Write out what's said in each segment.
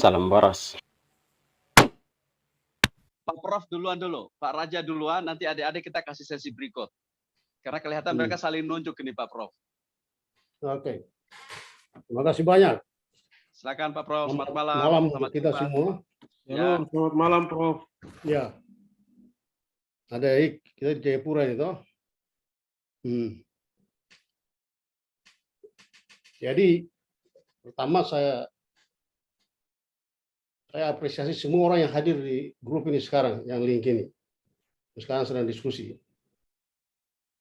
salam boros. Pak Prof duluan dulu, Pak Raja duluan, nanti adik-adik kita kasih sesi berikut. Karena kelihatan mereka saling nunjuk ini Pak Prof. Oke. Terima kasih banyak. Silakan Pak Prof, selamat malam. Malam untuk Selamat kita jumpa. semua. Ya. Selamat malam, Prof. Ya. Ada kita di Jayapura itu. Jadi pertama saya apresiasi semua orang yang hadir di grup ini sekarang, yang link ini. Sekarang sedang diskusi.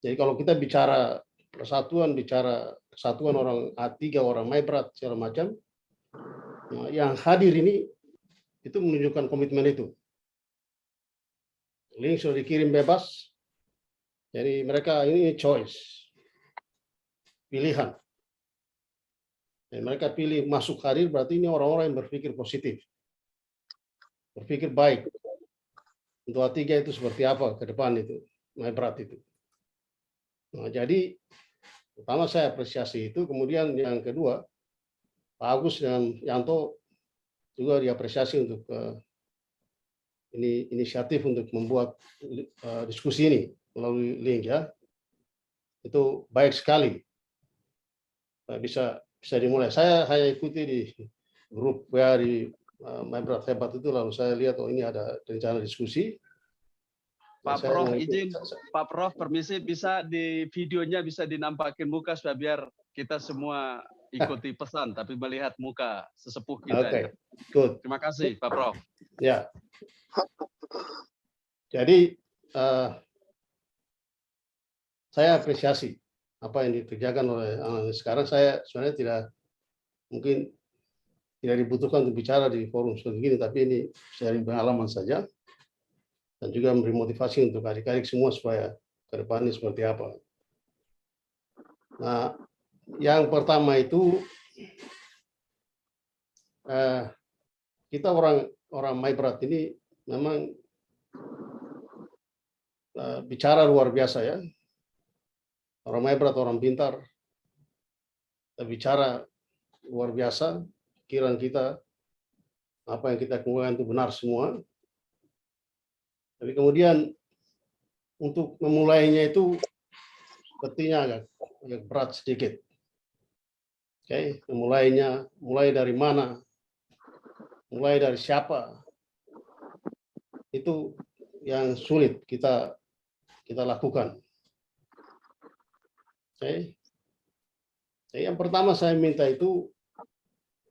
Jadi kalau kita bicara persatuan, bicara kesatuan orang A3, orang Maibrat, segala macam, yang hadir ini itu menunjukkan komitmen itu. Link sudah dikirim bebas, jadi mereka ini choice, pilihan. Dan mereka pilih masuk hadir, berarti ini orang-orang yang berpikir positif, berpikir baik. Untuk A3 itu seperti apa ke depan itu, Maibrat itu. Nah, jadi pertama saya apresiasi itu, kemudian yang kedua, Pak Agus dan Yanto juga diapresiasi untuk ini inisiatif untuk membuat diskusi ini melalui link ya. Itu baik sekali. Bisa dimulai. Saya ikuti di grup WA di Maibrat Hebat itu, lalu saya lihat ini ada rencana diskusi. Pak Prof izin, Pak Prof permisi, bisa di videonya bisa dinampakin muka supaya biar kita semua ikuti pesan tapi melihat muka sesepuh kita. Oke, good. Terima kasih Pak Prof. Ya. Jadi saya apresiasi apa yang dikerjakan oleh analis. Sekarang saya sebenarnya mungkin tidak dibutuhkan untuk bicara di forum seperti ini, tapi ini sharing pengalaman saja dan juga memberi motivasi untuk adik-adik semua supaya ke depan ini seperti apa. Nah, yang pertama itu kita orang Maibrat ini memang bicara luar biasa ya. Orang Maibrat, orang pintar, kita bicara luar biasa, pikiran kita, apa yang kita kemukakan itu benar semua. Tapi kemudian untuk memulainya itu sepertinya agak berat sedikit. Oke, mulai dari mana, mulai dari siapa, itu yang sulit kita lakukan. Oke. Jadi yang pertama saya minta itu,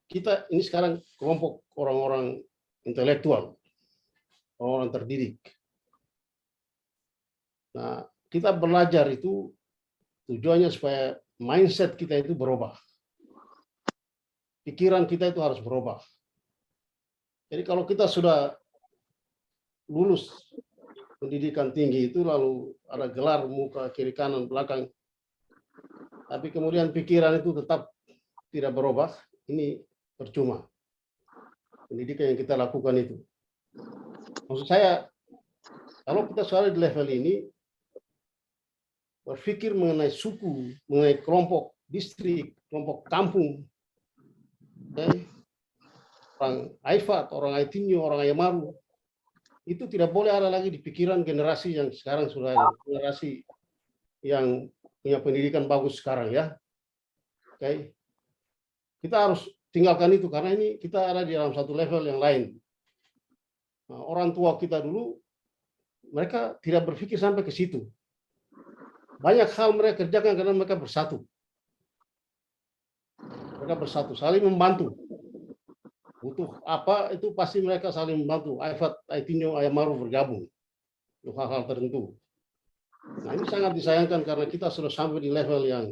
kita ini sekarang kelompok orang-orang intelektual, orang-orang terdidik. Nah, kita belajar itu tujuannya supaya mindset kita itu berubah. Pikiran kita itu harus berubah. Jadi kalau kita sudah lulus pendidikan tinggi itu, lalu ada gelar muka kiri kanan belakang, tapi kemudian pikiran itu tetap tidak berubah, ini percuma. Pendidikan yang kita lakukan itu. Maksud saya, kalau kita sudah di level ini, berpikir mengenai suku, mengenai kelompok distrik, kelompok kampung, orang Aifat, orang Aitinyo, orang Ayamaru, itu tidak boleh ada lagi di pikiran generasi yang sekarang sudah ada, generasi yang punya pendidikan bagus sekarang ya. Oke. Kita harus tinggalkan itu karena ini kita ada di dalam satu level yang lain. Nah, orang tua kita dulu mereka tidak berpikir sampai ke situ. Banyak hal mereka kerjakan karena mereka bersatu. Mereka bersatu, saling membantu. Butuh apa itu pasti mereka saling membantu. Aifat, Aitinyo, Ayamaru bergabung untuk hal-hal tertentu. Nah, ini sangat disayangkan karena kita sudah sampai di level yang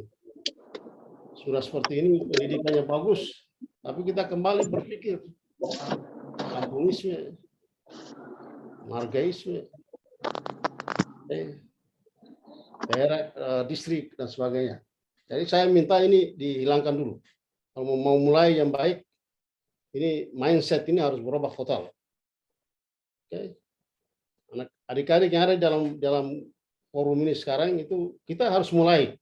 sudah seperti ini, pendidikannya bagus, tapi kita kembali berpikir kampungisme, margaisme, daerah, distrik dan sebagainya. Jadi saya minta ini dihilangkan dulu. Kalau mau mulai yang baik, ini mindset ini harus berubah total. Oke. Adik-adik yang ada dalam forum ini sekarang itu kita harus mulai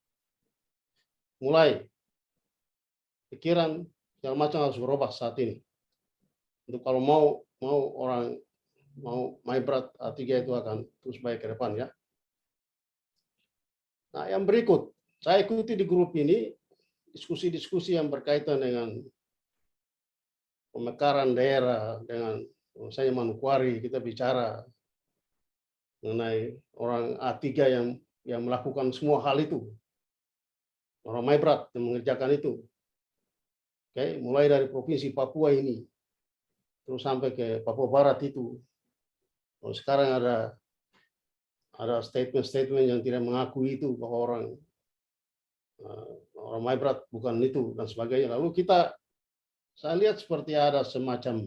pikiran segala macam harus berubah saat ini. Untuk kalau mau orang mau Maibrat A3 itu akan terus baik ke depan ya. Nah, yang berikut, saya ikuti di grup ini diskusi-diskusi yang berkaitan dengan pemekaran daerah, dengan saya Manokwari, kita bicara mengenai orang A3 yang melakukan semua hal itu. Orang Maibrat yang mengerjakan itu. Oke, mulai dari provinsi Papua ini terus sampai ke Papua Barat itu. Sekarang ada statement-statement yang tidak mengakui itu bahwa orang Maibrat bukan itu dan sebagainya. Lalu saya lihat seperti ada semacam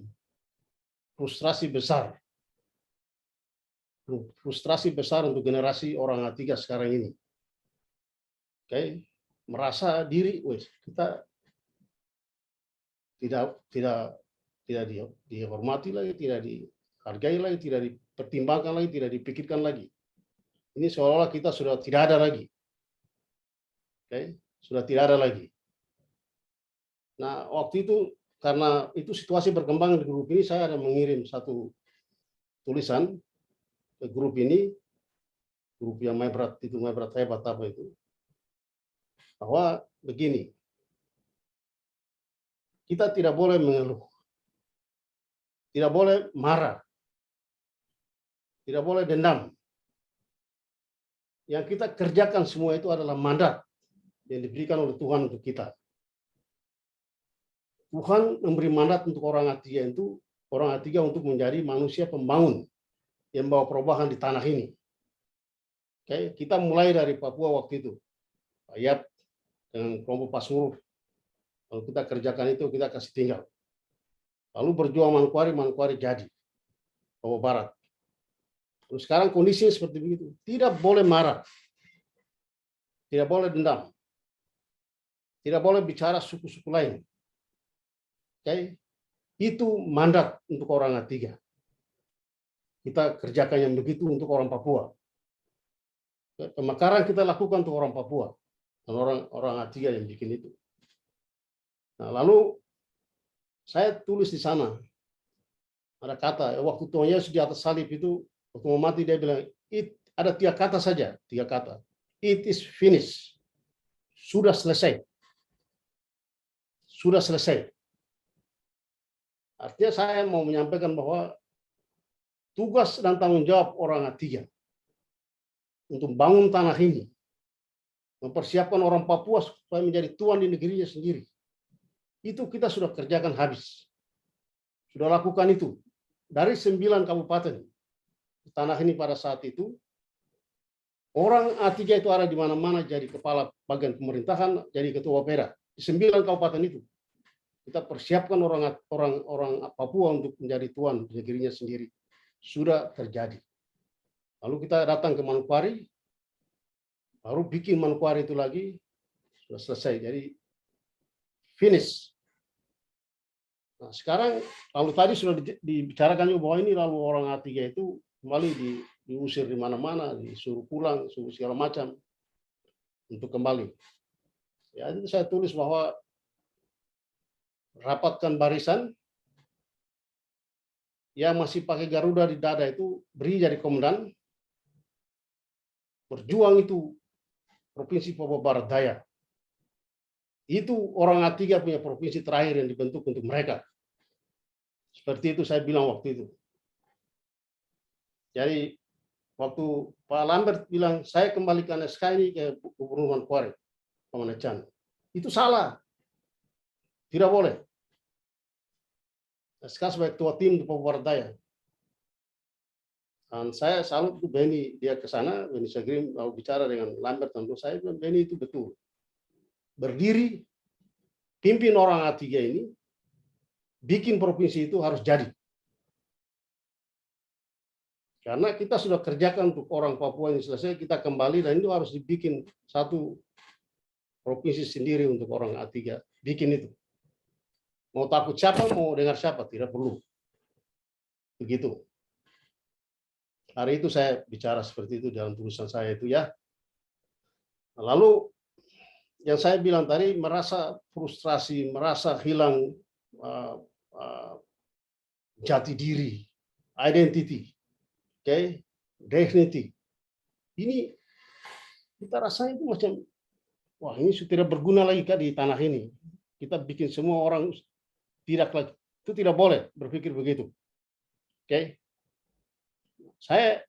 frustrasi besar untuk generasi orang A3 sekarang ini. Oke, merasa diri, kita tidak dihormati lagi, tidak dihargai lagi, tidak dipertimbangkan lagi, tidak dipikirkan lagi. Ini seolah-olah kita sudah tidak ada lagi. Oke, sudah tidak ada lagi. Nah, waktu itu karena itu situasi berkembang di grup ini, saya ada mengirim satu tulisan ke grup ini, grup yang Maibrat itu, Maibrat hebat apa itu, bahwa begini, kita tidak boleh mengeluh, tidak boleh marah, tidak boleh dendam. Yang kita kerjakan semua itu adalah mandat yang diberikan oleh Tuhan untuk kita. Tuhan memberi mandat untuk orang A3 itu, orang A3 untuk menjadi manusia pembangun yang membawa perubahan di tanah ini. Oke, kita mulai dari Papua waktu itu, Pak Yap dengan kelompok Pasmuruf. Kalau kita kerjakan itu, kita kasih tinggal. Lalu berjuang Manokwari jadi Papua Barat. Terus sekarang kondisinya seperti begitu. Tidak boleh marah, tidak boleh dendam, tidak boleh bicara suku-suku lain. Oke, itu mandat untuk orang A3. Kita kerjakan yang begitu untuk orang Papua. Pemekaran kita lakukan untuk orang Papua dan orang A3 yang bikin itu. Nah, lalu saya tulis di sana ada kata, waktu Tuhan Yesus di atas salib itu, waktu mau mati dia bilang, ada 3 kata saja, 3 kata. It is finished. Sudah selesai. Sudah selesai. Artinya saya mau menyampaikan bahwa tugas dan tanggung jawab orang A3 untuk bangun tanah ini, mempersiapkan orang Papua supaya menjadi tuan di negerinya sendiri. Itu kita sudah kerjakan habis. Sudah lakukan itu. Dari 9 kabupaten di tanah ini pada saat itu, orang A3 itu ada di mana-mana jadi kepala bagian pemerintahan, jadi ketua Bapeda. Di 9 kabupaten itu. Kita persiapkan orang Papua untuk menjadi tuan di negerinya sendiri. Sudah terjadi. Lalu kita datang ke Manokwari, baru bikin Manokwari itu lagi, sudah selesai. Jadi finish. Nah, sekarang lalu tadi sudah dibicarakan juga bahwa ini lalu orang A3 itu kembali diusir di mana-mana, disuruh pulang, suruh segala macam untuk kembali. Ya, itu saya tulis bahwa rapatkan barisan, yang masih pakai Garuda di dada itu beri jadi komandan, berjuang itu Provinsi Papua Barat Daya. Itu orang A3 punya provinsi terakhir yang dibentuk untuk mereka. Seperti itu saya bilang waktu itu. Jadi waktu Pak Lambert bilang, saya kembalikan SK ini ke Gubernur Manokwari, Pak Manechan. Itu salah. Tidak boleh. SK sebagai ketua tim di Papua Barat Daya. Dan saya salut tuh Benny, dia ke sana, Benny Sagrim lalu bicara dengan Lambert, tentu saya bilang Benny itu betul. Berdiri, pimpin orang A3 ini, bikin provinsi itu harus jadi. Karena kita sudah kerjakan untuk orang Papua ini selesai, kita kembali dan itu harus dibikin satu provinsi sendiri untuk orang A3. Bikin itu. Mau takut siapa, mau dengar siapa, tidak perlu. Begitu. Hari itu saya bicara seperti itu dalam tulisan saya itu ya. Lalu yang saya bilang tadi, merasa frustrasi, merasa hilang jati diri, identity, dignity. Ini kita rasanya itu macam, wah ini sudah tidak berguna lagi Kak di tanah ini. Kita bikin semua orang tidak lagi, itu tidak boleh berpikir begitu. Saya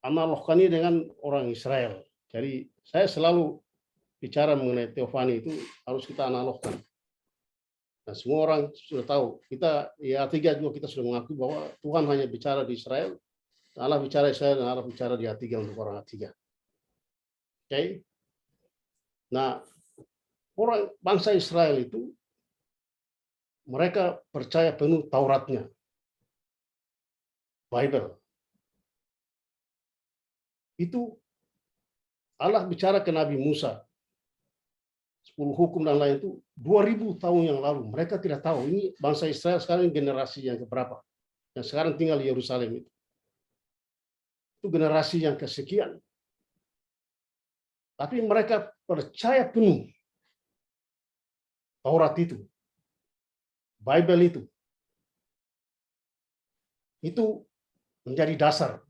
analogkan ini dengan orang Israel. Jadi saya selalu bicara mengenai teofani itu harus kita analogkan. Nah, semua orang sudah tahu. Kita A3 juga kita sudah mengakui bahwa Tuhan hanya bicara di Israel, Allah bicara Israel, dan Allah bicara di A3 untuk orang A3. Nah, orang bangsa Israel itu mereka percaya penuh Tauratnya, Bible. Itu Allah bicara ke Nabi Musa, 10 hukum dan lain itu 2000 tahun yang lalu. Mereka tidak tahu ini bangsa Israel sekarang generasi yang keberapa. Yang sekarang tinggal di Yerusalem itu. Itu generasi yang kesekian. Tapi mereka percaya penuh Taurat itu, Bible itu. Itu menjadi dasar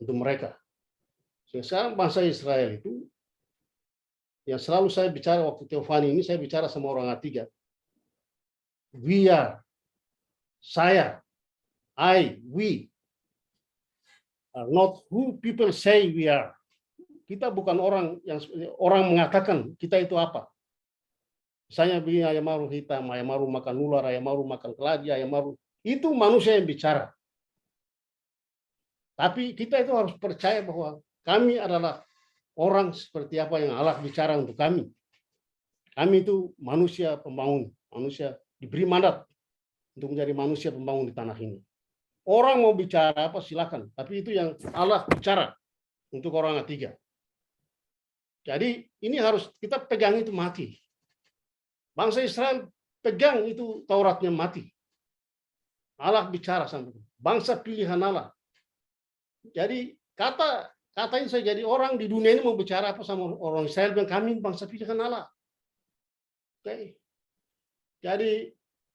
untuk mereka. Sekarang bangsa Israel itu, yang selalu saya bicara waktu teofani ini, saya bicara sama orang A3. We are, saya, we are not who people say we are. Kita bukan orang yang orang mengatakan kita itu apa. Misalnya begini, ayam maru hitam, ayam maru makan ular, ayam maru makan keladi, ayam maru. Itu manusia yang bicara. Tapi kita itu harus percaya bahwa kami adalah orang seperti apa yang Allah bicara untuk kami. Kami itu manusia pembangun, manusia diberi mandat untuk menjadi manusia pembangun di tanah ini. Orang mau bicara apa silakan, tapi itu yang Allah bicara untuk orang A3. Jadi ini harus kita pegang itu mati. Bangsa Israel pegang itu Tauratnya mati. Allah bicara sama itu. Bangsa pilihan Allah. Jadi kata ini saya jadi orang di dunia ini mau bicara apa sama orang Israel bilang kami bangsa pilihan Allah. Jadi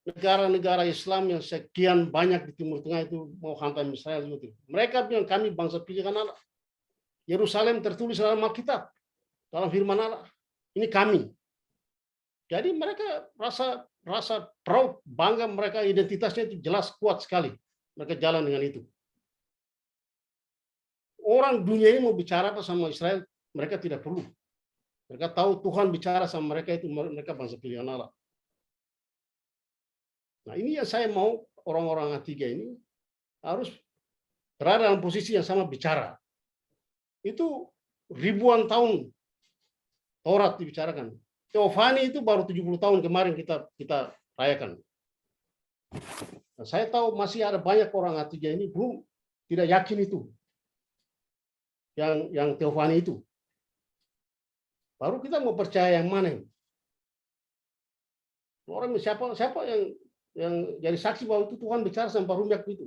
negara-negara Islam yang sekian banyak di Timur Tengah itu mau hantam Israel gitu. Mereka bilang kami bangsa pilihan Allah. Yerusalem tertulis dalam Alkitab, dalam firman Allah. Ini kami. Jadi mereka rasa proud, bangga, mereka identitasnya itu jelas kuat sekali. Mereka jalan dengan itu. Orang dunia ini mau bicara apa sama Israel, mereka tidak perlu. Mereka tahu Tuhan bicara sama mereka itu, mereka bangsa pilihan Allah. Nah ini yang saya mau orang-orang A3 ini harus berada dalam posisi yang sama bicara. Itu ribuan tahun Taurat dibicarakan. Teofani itu baru 70 tahun kemarin kita rayakan. Nah, saya tahu masih ada banyak orang A3 ini belum tidak yakin itu. Yang teofani itu. Baru kita mau percaya yang mana? Orang siapa yang jadi saksi bahwa itu Tuhan bicara sama Pak Rumyak itu.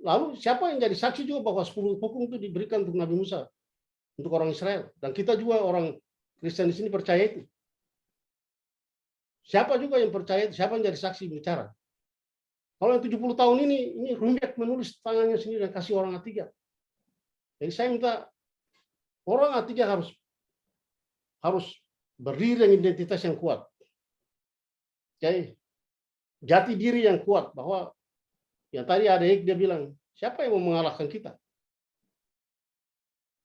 Lalu siapa yang jadi saksi juga bahwa 10 hukum itu diberikan untuk Nabi Musa, untuk orang Israel. Dan kita juga orang Kristen di sini percaya itu. Siapa juga yang percaya itu? Siapa yang jadi saksi bicara? Kalau yang 70 tahun ini Rumyak menulis tangannya sendiri dan kasih orang A3. Jadi saya minta orang A3 harus berdiri dengan identitas yang kuat. Jadi jati diri yang kuat bahwa yang tadi ada dia bilang, siapa yang mau mengalahkan kita?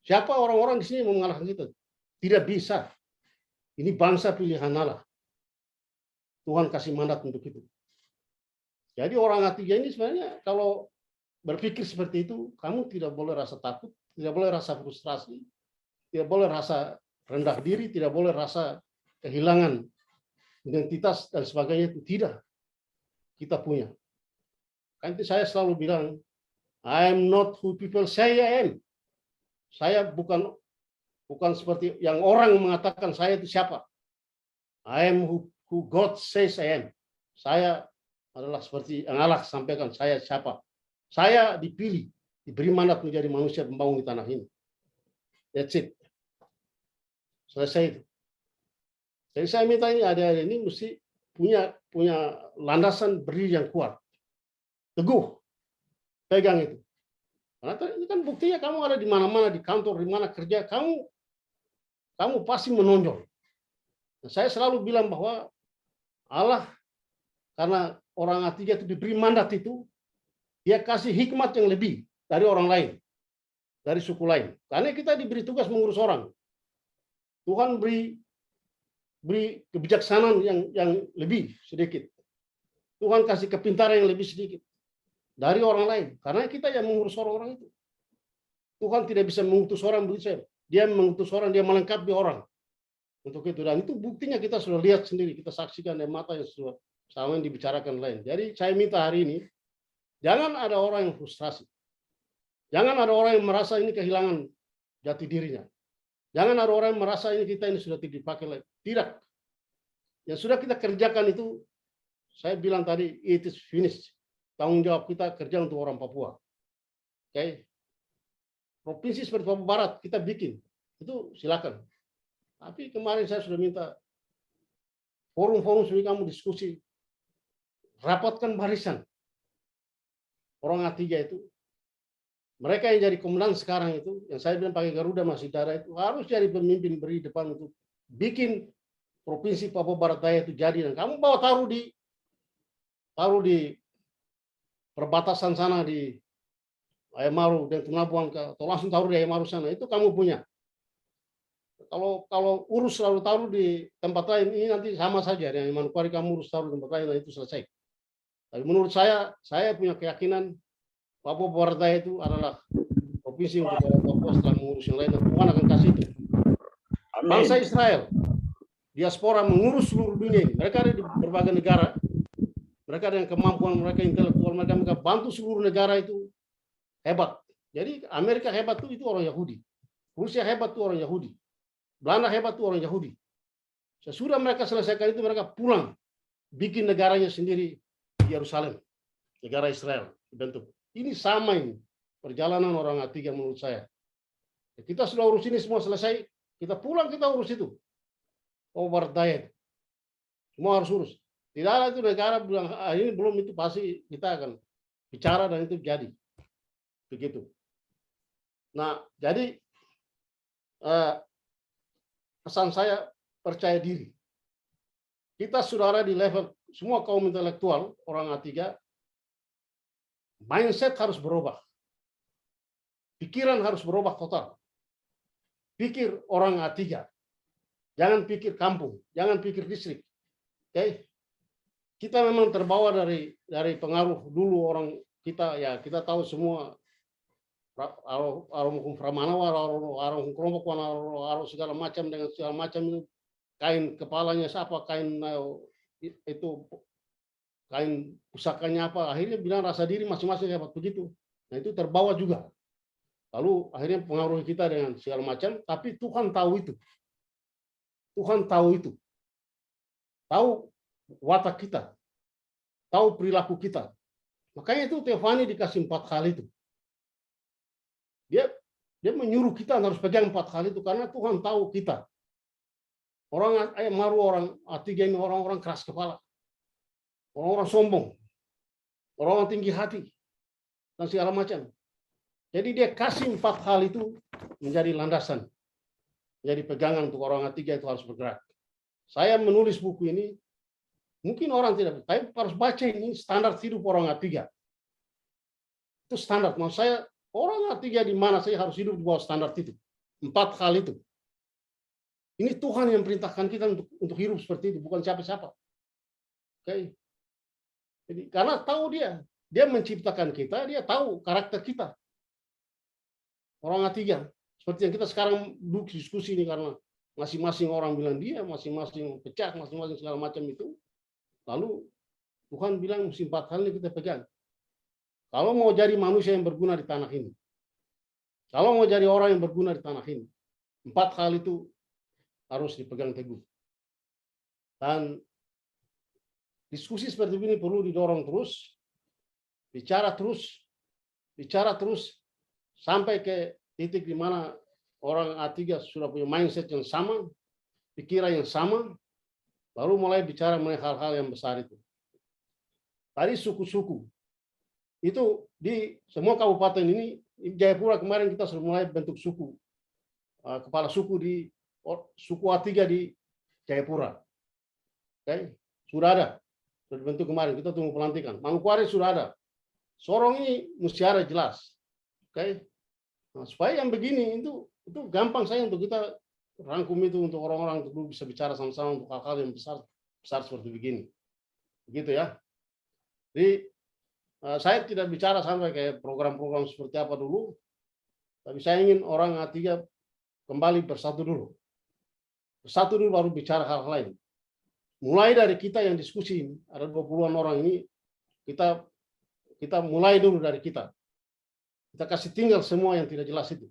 Siapa orang-orang di sini yang mau mengalahkan kita? Tidak bisa. Ini bangsa pilihan Allah. Tuhan kasih mandat untuk itu. Jadi orang A3 ini sebenarnya kalau berpikir seperti itu, kamu tidak boleh rasa takut, tidak boleh rasa frustrasi, tidak boleh rasa rendah diri, tidak boleh rasa kehilangan identitas dan sebagainya. Itu tidak. Kita punya. Kan itu saya selalu bilang, I am not who people say I am. Saya bukan seperti yang orang mengatakan saya itu siapa. I am who God says I am. Saya adalah seperti yang Allah sampaikan, saya siapa. Saya dipilih, diberi mandat menjadi manusia pembangun di tanah ini. That's it. Selesai itu. Jadi saya minta ini adik-adik ini mesti punya landasan berdiri yang kuat, teguh, pegang itu. Karena itu kan buktinya kamu ada di mana-mana, di kantor, di mana kerja, kamu pasti menonjol. Nah, saya selalu bilang bahwa Allah, karena orang A3 itu diberi mandat itu, dia kasih hikmat yang lebih dari orang lain, dari suku lain. Karena kita diberi tugas mengurus orang. Tuhan beri kebijaksanaan yang lebih sedikit. Tuhan kasih kepintaran yang lebih sedikit dari orang lain. Karena kita yang mengurus orang-orang itu. Tuhan tidak bisa mengutus orang begitu. Dia mengutus orang, dia melengkapi orang. Untuk itu. Dan itu buktinya kita sudah lihat sendiri. Kita saksikan dari mata yang sudah sama yang dibicarakan lain. Jadi saya minta hari ini, jangan ada orang yang frustrasi. Jangan ada orang yang merasa ini kehilangan jati dirinya. Jangan ada orang yang merasa ini kita ini sudah tidak dipakai lagi. Tidak. Yang sudah kita kerjakan itu, saya bilang tadi, it is finished. Tanggung jawab kita kerja untuk orang Papua. Oke. Provinsi seperti Papua Barat kita bikin. Itu silakan. Tapi kemarin saya sudah minta forum-forum seperti kamu diskusi. Rapatkan barisan. Orang A3 itu. Mereka yang jadi komandan sekarang itu, yang saya bilang pakai Garuda masih darah itu, harus jadi pemimpin beri depan untuk bikin provinsi Papua Barat Daya itu jadi. Dan kamu bawa taruh di perbatasan sana di Ayamaru dan Tunabuang, atau langsung taruh di Ayamaru sana, itu kamu punya. Kalau urus selalu taruh di tempat lain, ini nanti sama saja. Yang Manokwari kamu urus taruh di tempat lain, dan itu selesai. Tapi menurut saya punya keyakinan Papua Barat Daya itu adalah provinsi untuk orang Papua setelah mengurus yang lain, dan Tuhan akan kasih itu. Bangsa Israel, diaspora mengurus seluruh dunia ini. Mereka ada di berbagai negara, mereka ada yang kemampuan, mereka intelektual, mereka bantu seluruh negara itu hebat. Jadi Amerika hebat itu orang Yahudi. Rusia hebat itu orang Yahudi. Belanda hebat itu orang Yahudi. Sesudah mereka selesaikan itu, mereka pulang, bikin negaranya sendiri di Yerusalem, negara Israel dibentuk. Ini sama ini perjalanan orang A3 menurut saya. Kita sudah urus ini semua selesai, kita pulang kita urus itu. Oh, Barat Daya. Semua harus urus. Tidak ada itu negara bilang ini belum, itu pasti kita akan bicara dan itu jadi. Begitu. Nah, jadi pesan saya percaya diri. Kita saudara di level semua kaum intelektual, orang A3, mindset harus berubah. Pikiran harus berubah total. Pikir orang A3. Jangan pikir kampung, jangan pikir distrik. Oke? Kita memang terbawa dari pengaruh dulu orang kita, ya kita tahu semua arung Pramanawa, arung kelompok, arung segala macam dengan segala macam itu, kain kepalanya siapa, kain itu kain pusakanya apa, akhirnya bilang rasa diri masing-masing hebat begitu. Nah itu terbawa juga. Lalu akhirnya pengaruh kita dengan segala macam, tapi Tuhan tahu itu. Tuhan tahu itu. Tahu watak kita. Tahu perilaku kita. Makanya itu Tefani dikasih 4 hal itu. Dia menyuruh kita harus pegang 4 hal itu karena Tuhan tahu kita. Orang Maru, orang A3 ini orang-orang keras kepala. Orang-orang sombong, orang-orang tinggi hati, dan segala macam. Jadi dia kasih 4 hal itu menjadi landasan, menjadi pegangan untuk orang A3 itu harus bergerak. Saya menulis buku ini, mungkin orang tidak, tapi harus baca ini standar hidup orang A3. Itu standar. Maksud saya, orang A3 di mana saya harus hidup di bawah standar itu. 4 hal itu. Ini Tuhan yang perintahkan kita untuk hidup seperti itu, bukan siapa-siapa. Oke. Jadi karena tahu dia menciptakan kita, dia tahu karakter kita. Orang A3, seperti yang kita sekarang diskusi ini karena masing-masing orang bilang dia, masing-masing pecah, masing-masing segala macam itu. Lalu Tuhan bilang mesti 4 hal ini kita pegang. Kalau mau jadi manusia yang berguna di tanah ini, kalau mau jadi orang yang berguna di tanah ini, 4 hal itu harus dipegang teguh. Dan diskusi seperti ini perlu didorong terus, bicara terus, sampai ke titik di mana orang A3 sudah punya mindset yang sama, pikiran yang sama, Lalu mulai bicara mengenai hal-hal yang besar itu. Tadi suku-suku. Itu di semua kabupaten ini, di Jayapura kemarin kita sudah mulai bentuk suku. Kepala suku di suku A3 di Jayapura. Oke, sudah ada. Sudah dibentuk kemarin, kita tunggu pelantikan. Manokwari sudah ada. Sorong ini mesti ada jelas. Oke. Nah, supaya yang begini itu gampang saya untuk kita rangkum itu untuk orang-orang untuk bisa bicara sama-sama untuk hal-hal yang besar seperti begini. Begitu ya. Jadi saya tidak bicara sampai kayak program-program seperti apa dulu, tapi saya ingin orang A3 kembali bersatu dulu. Bersatu dulu baru bicara hal lain. Mulai dari kita yang diskusi ini, ada 20-an orang ini, kita mulai dulu dari kita. Kita kasih tinggal semua yang tidak jelas itu.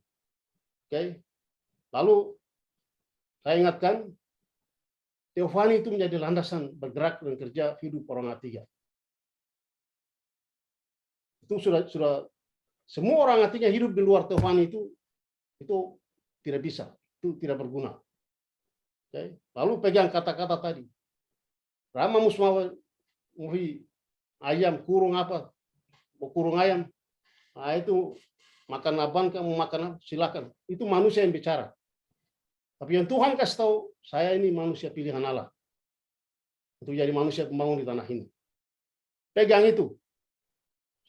Oke. Lalu saya ingatkan, Teofani itu menjadi landasan bergerak dan kerja hidup orang A3. Itu sudah semua orang A3 hidup di luar Teofani itu tidak bisa, itu tidak berguna. Oke. Lalu pegang kata-kata tadi. Rama Musmawa muhi ayam kurung apa? Mau kurung ayam. Nah, itu makan aban, kamu makan silakan. Itu manusia yang bicara. Tapi yang Tuhan kasih tahu, saya ini manusia pilihan Allah. Untuk jadi manusia pembangun di tanah ini. Pegang itu.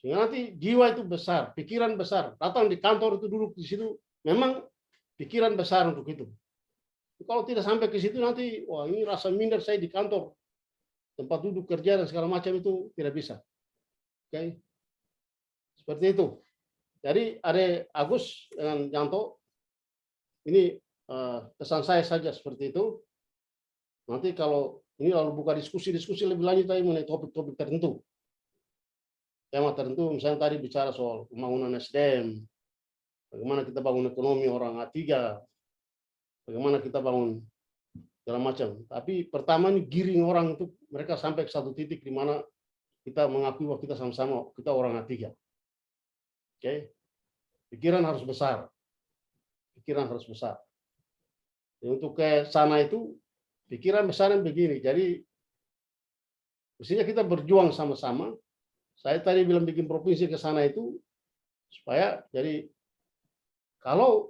Sehingga nanti jiwa itu besar, pikiran besar. Datang di kantor itu duduk di situ, memang pikiran besar untuk itu. Kalau tidak sampai ke situ nanti, wah ini rasa minder saya di kantor. Tempat duduk kerja dan segala macam itu tidak bisa. Oke. Seperti itu. Jadi ada Agus dengan Janto, ini pesan saya saja seperti itu. Nanti kalau ini lalu buka diskusi lebih lanjut tadi mengenai topik-topik tertentu. Tema tertentu, misalnya tadi bicara soal pembangunan SDM, bagaimana kita bangun ekonomi orang A3, bagaimana kita bangun segala macam. Tapi pertama ini giring orang untuk mereka sampai ke satu titik di mana kita mengakui bahwa kita sama-sama kita orang A3. Oke, pikiran harus besar. Pikiran harus besar. Dan untuk ke sana itu, pikiran besar yang begini. Jadi, mestinya kita berjuang sama-sama. Saya tadi bilang bikin provinsi ke sana itu, supaya jadi, kalau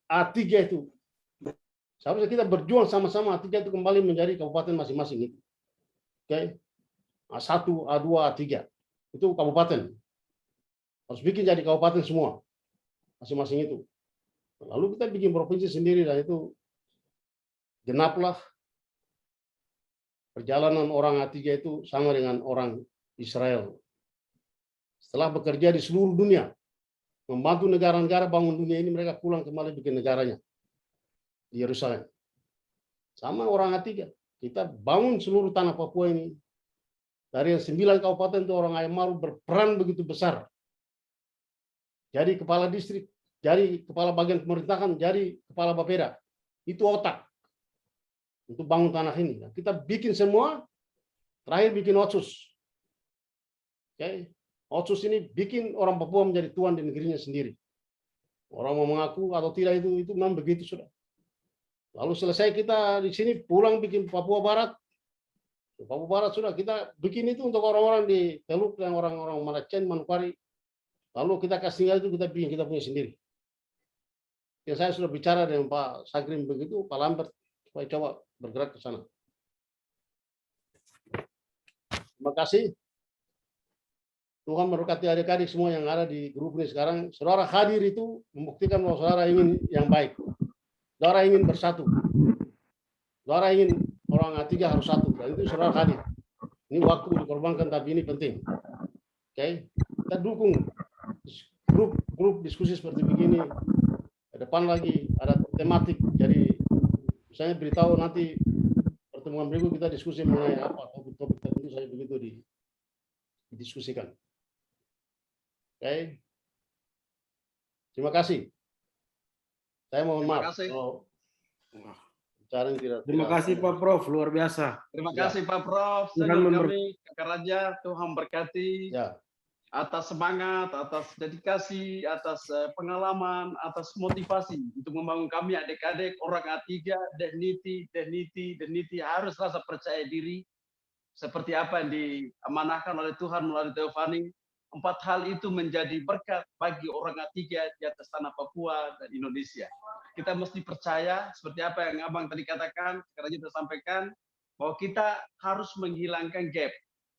A3 itu, seharusnya kita berjuang sama-sama, A3 itu kembali menjadi kabupaten masing-masing itu. Oke, A1, A2, A3. Itu kabupaten. Harus bikin jadi kabupaten semua, masing-masing itu. Lalu kita bikin provinsi sendiri dan itu genaplah perjalanan orang A3 itu sama dengan orang Israel. Setelah bekerja di seluruh dunia, membantu negara-negara bangun dunia ini, mereka pulang kembali bikin negaranya di Yerusalem. Sama orang A3, kita bangun seluruh tanah Papua ini. Dari 9 kabupaten itu orang Ayamaru berperan begitu besar. Jadi kepala distrik, jadi kepala bagian pemerintahan, jadi kepala Bapeda. Itu otak untuk bangun tanah ini. Kita bikin semua, terakhir bikin Otsus. Oke. Otsus ini bikin orang Papua menjadi tuan di negerinya sendiri. Orang mau mengaku atau tidak itu memang begitu sudah. Lalu selesai kita di sini pulang bikin Papua Barat. Papua Barat sudah kita bikin itu untuk orang-orang di Teluk dan orang-orang Malacen, Manokwari. Lalu kita kasih tinggal itu kita bikin kita punya sendiri. Ya, saya sudah bicara dengan Pak Sagrim begitu, Pak Lambert, supaya coba bergerak ke sana. Terima kasih. Tuhan memberkati adik-adik semua yang ada di grup ini sekarang. Saudara hadir itu membuktikan bahwa saudara ingin yang baik. Saudara ingin bersatu. Saudara ingin orang A3 harus satu. Dan itu saudara hadir. Ini waktu dikorbankan, tapi ini penting. Oke, kita dukung grup diskusi seperti begini. Ke depan lagi ada tematik. Jadi misalnya beritahu nanti pertemuan berikut kita diskusi mengenai apa topik-topik tertentu saya begitu didiskusikan. Oke. Terima kasih. Saya mohon maaf kalau terima kasih Pak Prof, luar biasa. Terima kasih Pak Prof. Senior kami, Kakak Raja, Tuhan berkati. Ya. atas semangat, atas dedikasi, atas pengalaman, atas motivasi untuk membangun kami adik-adik orang A3, Deniti harus rasa percaya diri seperti apa yang diamanahkan oleh Tuhan melalui Teofani. 4 hal itu menjadi berkat bagi orang A3 di atas tanah Papua dan Indonesia. Kita mesti percaya seperti apa yang Abang tadi katakan, sekarang kita sampaikan bahwa kita harus menghilangkan gap,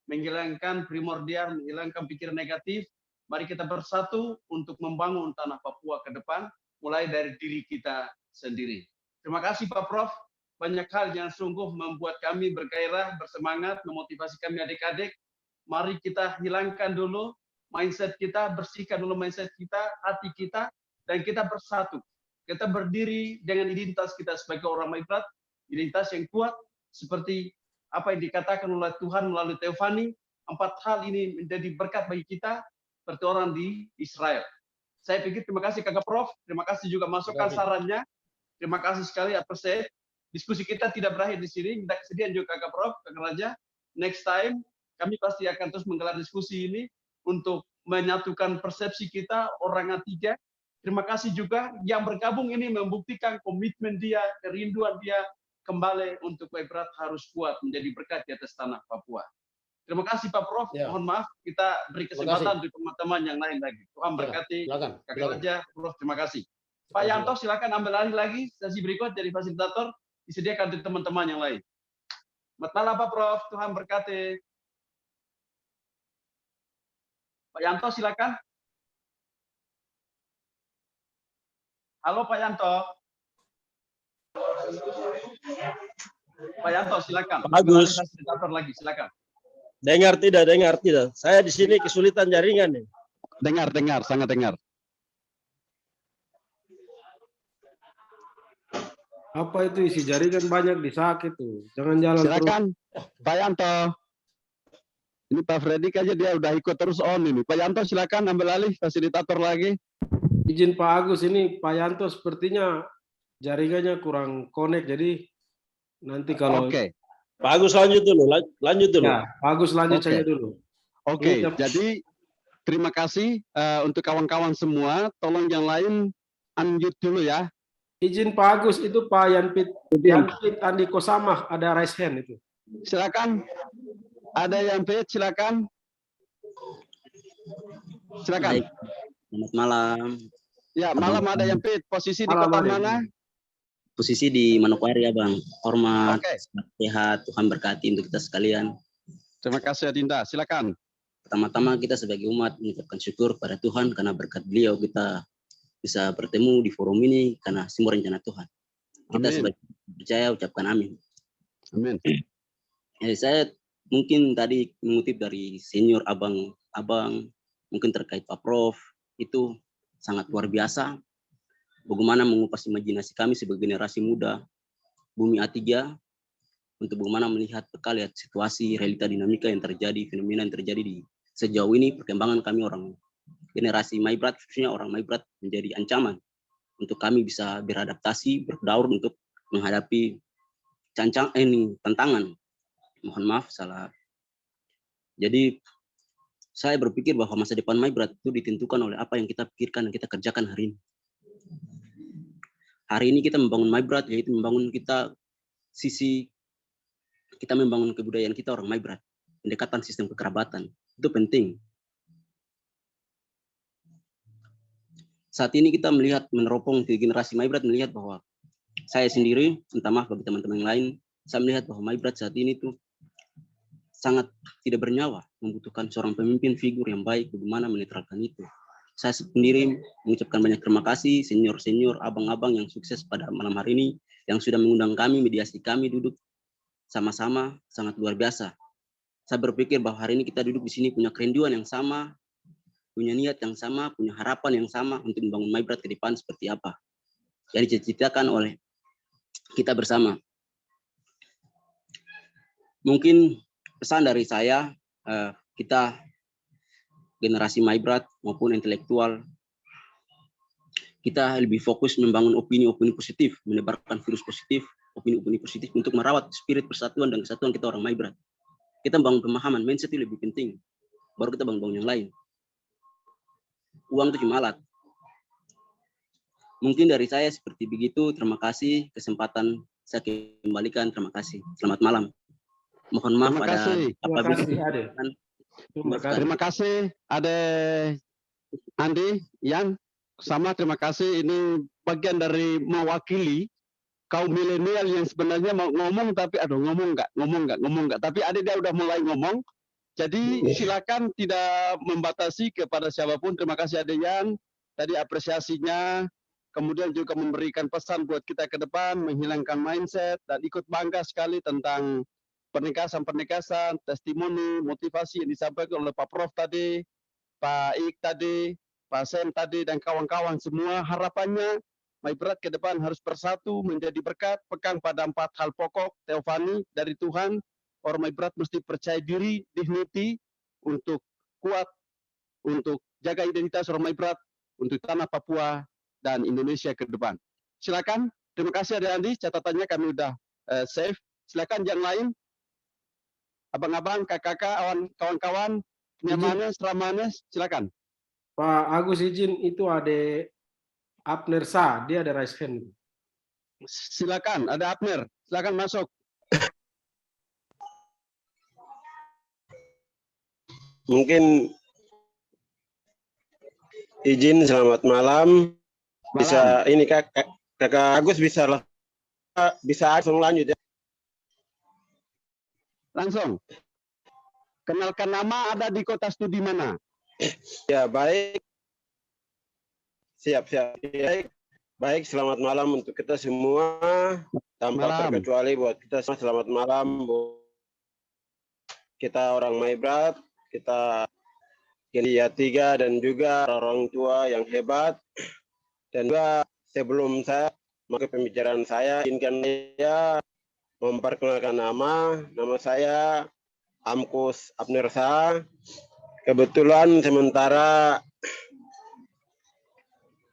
menghilangkan primordial, menghilangkan pikiran negatif. Mari kita bersatu untuk membangun tanah Papua ke depan, mulai dari diri kita sendiri. Terima kasih Pak Prof. Banyak hal yang sungguh membuat kami bergairah, bersemangat, memotivasi kami adik-adik. Mari kita hilangkan dulu mindset kita, bersihkan dulu mindset kita, hati kita, dan kita bersatu. Kita berdiri dengan identitas kita sebagai orang Maibrat, identitas yang kuat, seperti apa yang dikatakan oleh Tuhan melalui Teofani. 4 hal ini menjadi berkat bagi kita seperti orang di Israel. Saya pikir terima kasih Kakak Prof, terima kasih juga masukan sarannya. Terima kasih sekali, appreciate. Diskusi kita tidak berakhir di sini, minta kesediaan juga Kakak Prof, Kakak Raja. Next time kami pasti akan terus menggelar diskusi ini untuk menyatukan persepsi kita orang A3. Terima kasih juga yang bergabung ini membuktikan komitmen dia, kerinduan dia kembali untuk Maibrat harus kuat menjadi berkat di atas tanah Papua. Terima kasih Pak Prof. Ya. Mohon maaf kita beri kesempatan untuk teman-teman yang lain lagi. Tuhan berkati. Kakak Raja, Prof. Terima kasih. Pak Yanto silakan ambil alih lagi sesi berikut jadi fasilitator, disediakan untuk teman-teman yang lain. Selamat malam Pak Prof. Tuhan berkati. Pak Yanto silakan. Halo Pak Yanto. Pak Yanto silakan. Bagus. Lagi silakan. Dengar tidak? Saya di sini kesulitan jaringan nih. Dengar, sangat dengar. Apa itu isi jaringan banyak disakit tuh. Jangan jalan silakan, terus. Pak Yanto. Ini Pak Fredrik aja dia udah ikut terus on ini. Pak Yanto silakan ambil alih fasilitator lagi. Izin Pak Agus, ini Pak Yanto sepertinya jaringannya kurang connect, jadi nanti kalau Pak Agus lanjut dulu. Ya, Pak Agus lanjut saja dulu. Jadi terima kasih untuk kawan-kawan semua. Tolong yang lain unmute dulu ya. Izin Pak Agus, itu Pak Yanpit Andi Kosamah ada raise hand itu. Silakan. Ada Yanpit, silakan. Silakan. Selamat malam. Ya, malam ada Yanpit. Posisi di kota mana? Posisi di Manokwari ya Bang. Hormat, sehat, Tuhan berkati untuk kita sekalian. Terima kasih Adinda, silakan. Pertama-tama kita sebagai umat mengucapkan syukur pada Tuhan karena berkat beliau kita bisa bertemu di forum ini karena semua rencana Tuhan. Kita sebagai percaya ucapkan amin. Amin. Saya mungkin tadi mengutip dari senior abang mungkin terkait Pak Prof, itu sangat luar biasa. Bagaimana mengupas imajinasi kami sebagai generasi muda Bumi A3 untuk bagaimana melihat peka lihat situasi, realita, dinamika yang terjadi, fenomena yang terjadi di sejauh ini, perkembangan kami orang generasi Maibrat, khususnya orang Maibrat menjadi ancaman untuk kami bisa beradaptasi, berdaur untuk menghadapi tantangan. Mohon maaf salah. Jadi saya berpikir bahwa masa depan Maibrat itu ditentukan oleh apa yang kita pikirkan dan kita kerjakan hari ini. Hari ini kita membangun Maibrat, yaitu membangun kita membangun kebudayaan kita orang Maibrat, pendekatan sistem kekerabatan. Itu penting. Saat ini kita melihat meneropong ke generasi Maibrat, melihat bahwa saya sendiri, minta maaf bagi teman-teman yang lain, saya melihat bahwa Maibrat saat ini tuh sangat tidak bernyawa, membutuhkan seorang pemimpin figur yang baik, bagaimana menetralkan itu. Saya sendiri mengucapkan banyak terima kasih senior-senior, abang-abang yang sukses pada malam hari ini, yang sudah mengundang kami, mediasi kami duduk sama-sama, sangat luar biasa. Saya berpikir bahwa hari ini kita duduk di sini punya kerinduan yang sama, punya niat yang sama, punya harapan yang sama untuk membangun Maibrat ke depan seperti apa. Yang dicita-citakan oleh kita bersama. Mungkin pesan dari saya, kita generasi Maibrat maupun intelektual, kita lebih fokus membangun opini-opini positif, menebarkan virus positif, opini-opini positif untuk merawat spirit persatuan dan kesatuan kita orang Maibrat. Kita membangun pemahaman, mindset itu lebih penting, baru kita bangun yang lain. uang itu cuma alat. Mungkin dari saya seperti begitu. Terima kasih kesempatan saya kembalikan. Terima kasih. Selamat malam. Mohon maaf Terima ada kasih. Terima apabila kasih, Ade. Terima kasih. Terima kasih, ada Andi, Yan, sama terima kasih. Ini bagian dari mewakili kaum milenial yang sebenarnya mau ngomong tapi aduh ngomong nggak. Tapi ada dia udah mulai ngomong. Jadi silakan tidak membatasi kepada siapapun. Terima kasih ada Yan. Tadi apresiasinya, kemudian juga memberikan pesan buat kita ke depan, menghilangkan mindset dan ikut bangga sekali tentang pernikahan, testimoni, motivasi yang disampaikan oleh Pak Prof tadi, Pak Ik tadi, Pak Sem tadi, dan kawan-kawan semua. Harapannya MyBerat ke depan harus bersatu menjadi berkat, pegang pada 4 hal pokok Teofani dari Tuhan. Orang MyBerat mesti percaya diri, dignity, untuk kuat, untuk jaga identitas orang MyBerat, untuk tanah Papua dan Indonesia ke depan. Silakan, terima kasih ada Andi, catatannya kami udah save. Silakan yang lain, abang-abang, kakak-kakak, kawan-kawan, nyamannya, seramanya, silakan. Pak Agus izin, itu ada Abner Sa, dia ada raise hand. Silakan, ada Abner, silakan masuk. Mungkin izin selamat malam. Bisa ini kakak Agus bisa langsung lanjut ya. Langsung. Kenalkan nama, ada di kota studi mana? Ya baik. Siap. Baik, selamat malam untuk kita semua. Tanpa terkecuali buat kita semua selamat malam. Kita orang MyBerat, kita India 3 dan juga orang tua yang hebat. Dan juga sebelum saya masuk pembicaraan saya, izinkan saya memperkenalkan nama saya Amkus Abner Sa. Kebetulan sementara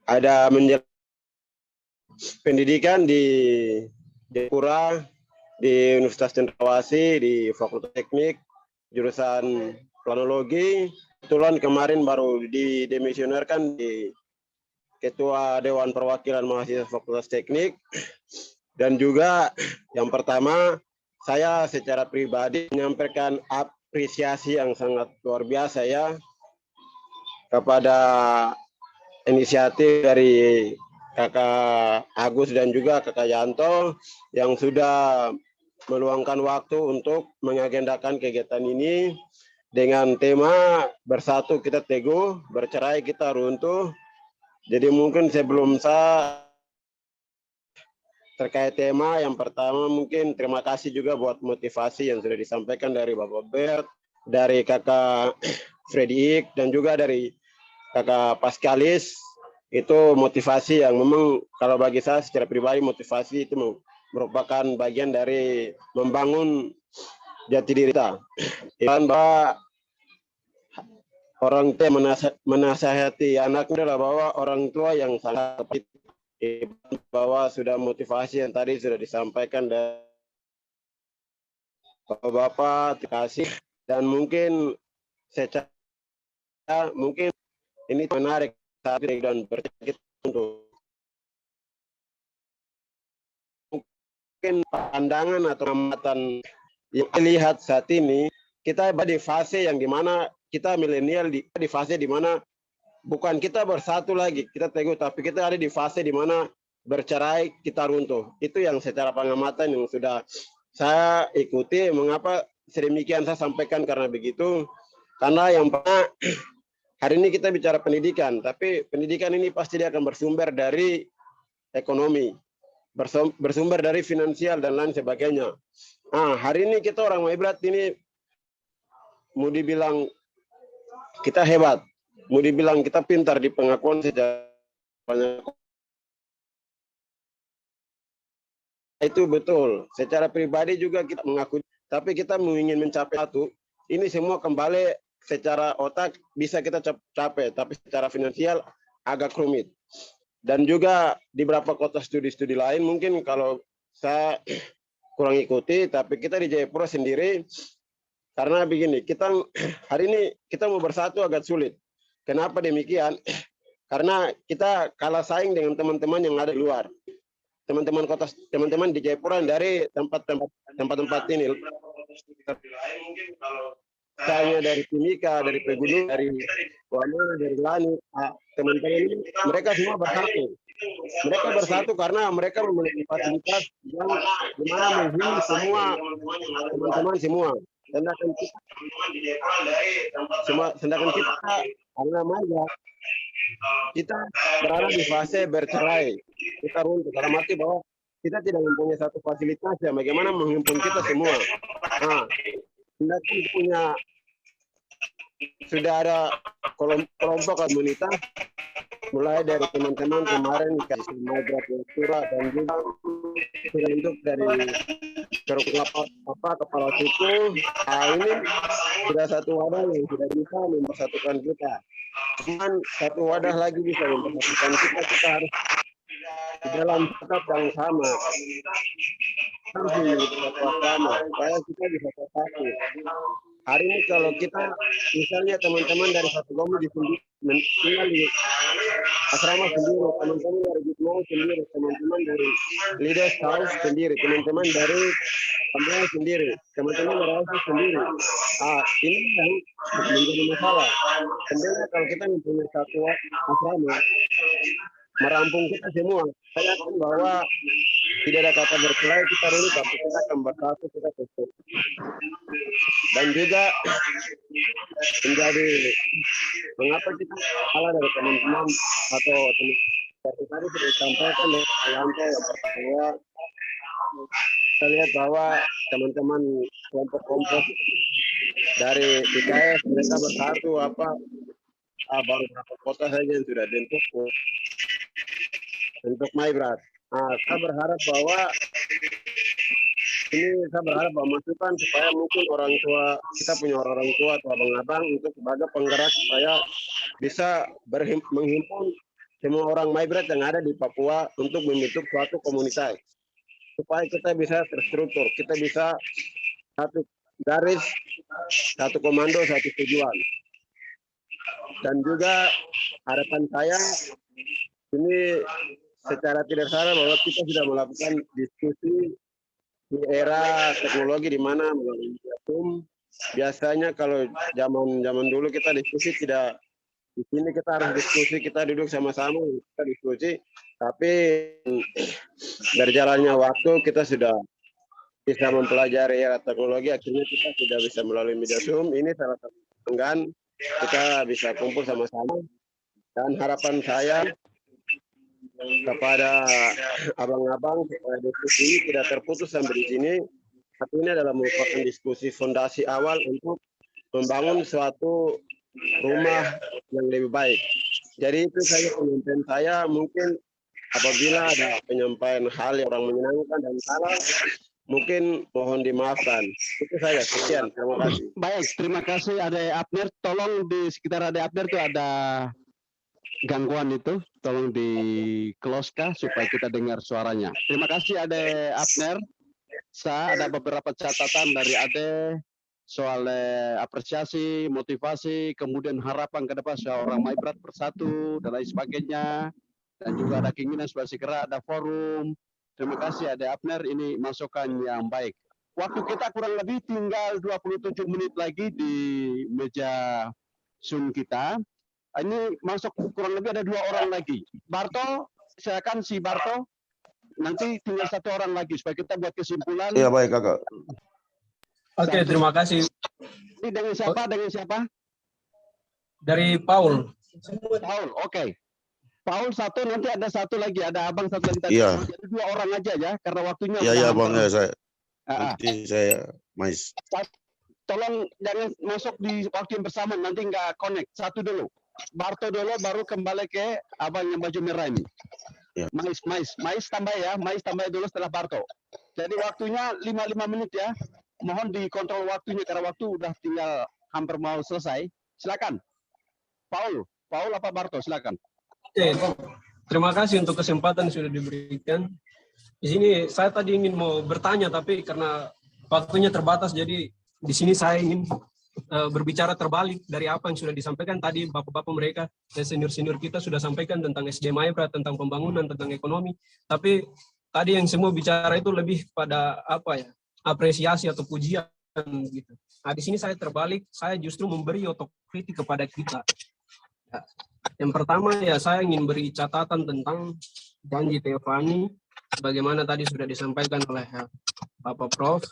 ada menjalani pendidikan di Jayapura, di Universitas Cendrawasih, di Fakultas Teknik, jurusan planologi. Kebetulan kemarin baru didemisionerkan di Ketua Dewan Perwakilan Mahasiswa Fakultas Teknik. Dan juga yang pertama, saya secara pribadi menyampaikan apresiasi yang sangat luar biasa ya kepada inisiatif dari Kakak Agus dan juga Kakak Yanto yang sudah meluangkan waktu untuk mengagendakan kegiatan ini dengan tema bersatu kita teguh, bercerai kita runtuh. Jadi mungkin sebelum saya terkait tema yang pertama, mungkin terima kasih juga buat motivasi yang sudah disampaikan dari Bapak Bert, dari Kakak Freddy Ik, dan juga dari Kakak Paskalis. Itu motivasi yang memang kalau bagi saya secara pribadi motivasi itu merupakan bagian dari membangun jati diri kita. Dan bahwa orang tua menasihati anaknya adalah bahwa orang tua yang sangat tepat, bahwa sudah motivasi yang tadi sudah disampaikan dari Bapak, terima kasih. Dan mungkin secara mungkin ini menarik saat ini dan bercerita untuk mungkin pandangan atau amatan yang dilihat saat ini. Kita berada di fase yang dimana kita milenial di fase dimana bukan kita bersatu lagi, kita teguh, tapi kita ada di fase dimana bercerai, kita runtuh. Itu yang secara pengamatan yang sudah saya ikuti. Mengapa sedemikian saya sampaikan karena begitu? Karena yang pertama, hari ini kita bicara pendidikan, tapi pendidikan ini pasti dia akan bersumber dari ekonomi, bersumber dari finansial dan lain sebagainya. Nah, hari ini kita orang MyBerat ini mau dibilang kita hebat, mau dibilang kita pintar di pengakuan secara banyak. Itu betul. Secara pribadi juga kita mengaku, tapi kita ingin mencapai satu. Ini semua kembali secara otak bisa kita capai, tapi secara finansial agak rumit. Dan juga di beberapa kota studi-studi lain mungkin kalau saya kurang ikuti, tapi kita di Jayapura sendiri, karena begini, kita hari ini kita mau bersatu agak sulit. Kenapa demikian? Karena kita kalah saing dengan teman-teman yang ada di luar. Teman-teman kota, teman-teman di Jayapura dari tempat-tempat ini. Misalnya dari Timika, dari Pegunung, dari Wamena, dari Lani, teman-teman ini mereka semua bersatu. Mereka bersatu karena mereka memiliki fasilitas yang dimana menghina semua teman-teman semua. Sedangkan kita karena manja, kita berada di fase bercerai. Kita runtuh dalam arti bahwa kita tidak mempunyai satu fasilitas yang bagaimana menghimpun kita semua. Nah, kita punya sudah ada kelompok komunitas mulai dari teman-teman kemarin kasih Maibrat Yatura dan juga bentuk dari kepala suku. Nah, ini sudah satu wadah yang sudah bisa mempersatukan kita. Cuman satu wadah lagi bisa mempersatukan kita. Kita harus di dalam tetap yang sama. Harus memiliki tetap sama supaya kita bisa bersatu. Hari ini kalau kita misalnya teman-teman dari satu gomu tinggal di asrama sendiri, teman-teman dari Gitmo sendiri, teman-teman dari Leaders House sendiri, teman-teman dari Pembela sendiri, teman-teman dari House sendiri. Ini yang menjadi masalah. Sebenarnya kalau kita mempunyai satu asrama, merampung kita semua, saya yakin bahwa tidak ada kata berkelahi, kita dulu tapi kita akan bersatu, kita bersatu. Dan juga menjadi mengapa kita kalah dari teman-teman atau seperti tadi sudah disampaikan oleh Pak Yanto bahwa kita lihat bahwa teman-teman kelompok-kelompok dari IKS mereka bersatu baru berapa kota saja yang sudah dibentuk untuk Maibrat. Saya berharap bahwa masukan supaya mungkin orang tua, kita punya orang tua atau abang-abang untuk sebagai penggerak supaya bisa menghimpun semua orang Maibrat yang ada di Papua untuk membentuk suatu komunitas. Supaya kita bisa terstruktur, kita bisa satu garis, satu komando, satu tujuan. Dan juga harapan saya ini secara tidak sadar bahwa kita sudah melakukan diskusi di era teknologi di mana melalui Zoom. Biasanya kalau zaman dulu kita diskusi tidak di sini, kita harus diskusi, kita duduk sama-sama, kita diskusi. Tapi berjalannya waktu kita sudah bisa mempelajari era teknologi, akhirnya kita sudah bisa melalui media Zoom. Ini salah satu kebanggaan kita bisa kumpul sama-sama. Dan harapan saya kepada abang-abang supaya diskusi ini tidak terputus sampai di sini. Satu ini adalah merupakan diskusi fondasi awal untuk membangun suatu rumah yang lebih baik. Jadi itu saja penyampaian saya. Mungkin apabila ada penyampaian hal yang orang menyenangkan dan salah, mungkin mohon dimaafkan. Itu saja. Sekian. Terima kasih. Baik, terima kasih Ade Abner. Tolong di sekitar Ade Abner itu ada gangguan itu, tolong di close kah supaya kita dengar suaranya. Terima kasih Ade Abner. Saya ada beberapa catatan dari Ade soal apresiasi, motivasi, kemudian harapan ke depan seorang Maibrat bersatu dan lain sebagainya. Dan juga ada keinginan supaya segera ada forum. Terima kasih Ade Abner, ini masukan yang baik. Waktu kita kurang lebih tinggal 27 menit lagi di meja Zoom kita. Ini masuk kurang lebih ada 2 orang lagi. Barto, silakan si Barto. Nanti tinggal 1 orang lagi supaya kita buat kesimpulan. Iya baik kakak. Oke, terima kasih. Ini dengan siapa? Dengan siapa? Dari Paul. Paul, oke. Paul 1, nanti ada 1 lagi, ada abang 1 lagi tadi. Iya. Jadi 2 orang aja ya, karena waktunya. Iya bang, ya saya. Nanti saya mais. Tolong jangan masuk di waktu yang bersama, nanti nggak connect. 1 dulu. Barto dulu, baru kembali ke abang yang baju merah ini. Ya. Mais tambah ya, Mais tambah dulu setelah Barto. Jadi waktunya 55 menit ya. Mohon dikontrol waktunya karena waktu udah tinggal hampir mau selesai. Silakan. Paul apa Barto? Silakan. Oke, terima kasih untuk kesempatan yang sudah diberikan. Di sini saya tadi ingin mau bertanya tapi karena waktunya terbatas jadi di sini saya ingin berbicara terbalik dari apa yang sudah disampaikan tadi bapak-bapak mereka dan senior-senior kita sudah sampaikan tentang SDM Maibra, tentang pembangunan, tentang ekonomi. Tapi tadi yang semua bicara itu lebih pada apa ya, apresiasi atau pujian gitu. Nah, di sini saya terbalik, saya justru memberi otokritik kepada kita. Ya. Yang pertama ya saya ingin beri catatan tentang janji Teofani, bagaimana tadi sudah disampaikan oleh Bapak Prof.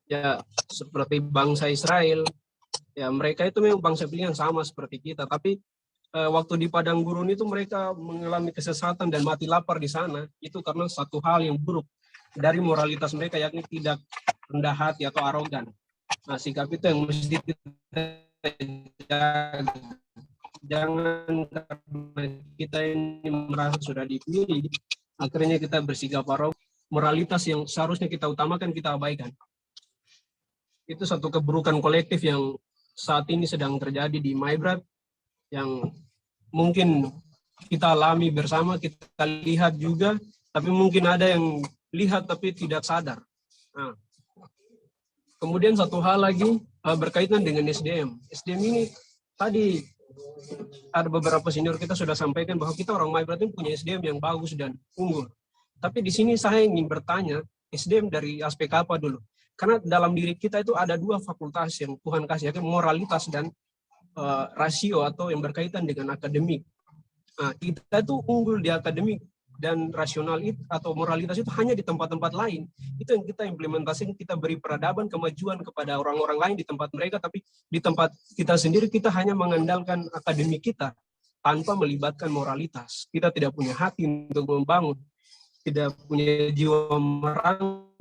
Ya seperti bangsa Israel, ya mereka itu memang bangsa pilihan sama seperti kita, tapi waktu di padang gurun itu mereka mengalami kesesatan dan mati lapar di sana, itu karena satu hal yang buruk dari moralitas mereka, yakni tidak rendah hati atau arogan. Nah, sikap itu yang mesti kita jaga. Jangan karena kita ini merasa sudah dipilih, akhirnya kita bersikap arogan. Moralitas yang seharusnya kita utamakan, kita abaikan. Itu satu keburukan kolektif yang saat ini sedang terjadi di Maibrat, yang mungkin kita alami bersama, kita lihat juga, tapi mungkin ada yang lihat tapi tidak sadar. Nah, kemudian satu hal lagi berkaitan dengan SDM. SDM ini tadi ada beberapa senior kita sudah sampaikan bahwa kita orang Maibrat ini punya SDM yang bagus dan unggul. Tapi di sini saya ingin bertanya, SDM dari aspek apa dulu? Karena dalam diri kita itu ada dua fakultas yang Tuhan kasih, yaitu moralitas dan rasio atau yang berkaitan dengan akademik. Nah, kita itu unggul di akademik dan rasional itu atau moralitas itu hanya di tempat-tempat lain. Itu yang kita implementasikan, kita beri peradaban, kemajuan kepada orang-orang lain di tempat mereka, tapi di tempat kita sendiri kita hanya mengandalkan akademik kita tanpa melibatkan moralitas. Kita tidak punya hati untuk membangun, tidak punya jiwa merangkul.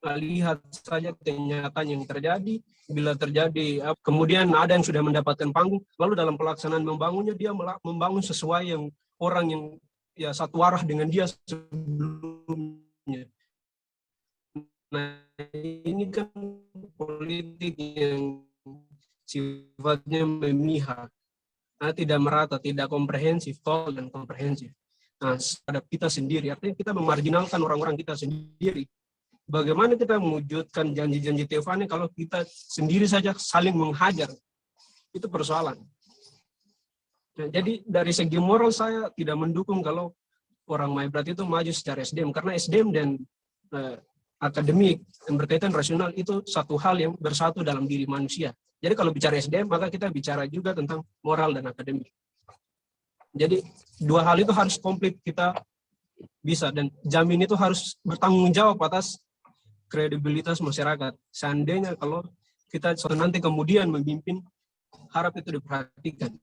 Lihat saja kenyataan yang terjadi, bila terjadi kemudian ada yang sudah mendapatkan panggung, lalu dalam pelaksanaan membangunnya dia membangun sesuai yang orang yang ya satu arah dengan dia sebelumnya. Nah, ini kan politik yang sifatnya memihak, tidak merata, tidak komprehensif, total dan komprehensif. Nah, terhadap kita sendiri, artinya kita memarginalkan orang-orang kita sendiri. Bagaimana kita mewujudkan janji-janji Teofani kalau kita sendiri saja saling menghajar? Itu persoalan. Nah, jadi dari segi moral saya tidak mendukung kalau orang Maibrat itu maju secara SDM, karena SDM dan akademik yang berkaitan rasional itu satu hal yang bersatu dalam diri manusia. Jadi kalau bicara SDM maka kita bicara juga tentang moral dan akademik. Jadi dua hal itu harus komplit kita bisa, dan jamin itu harus bertanggung jawab atas kredibilitas masyarakat. Seandainya kalau kita nanti kemudian memimpin, harap itu diperhatikan.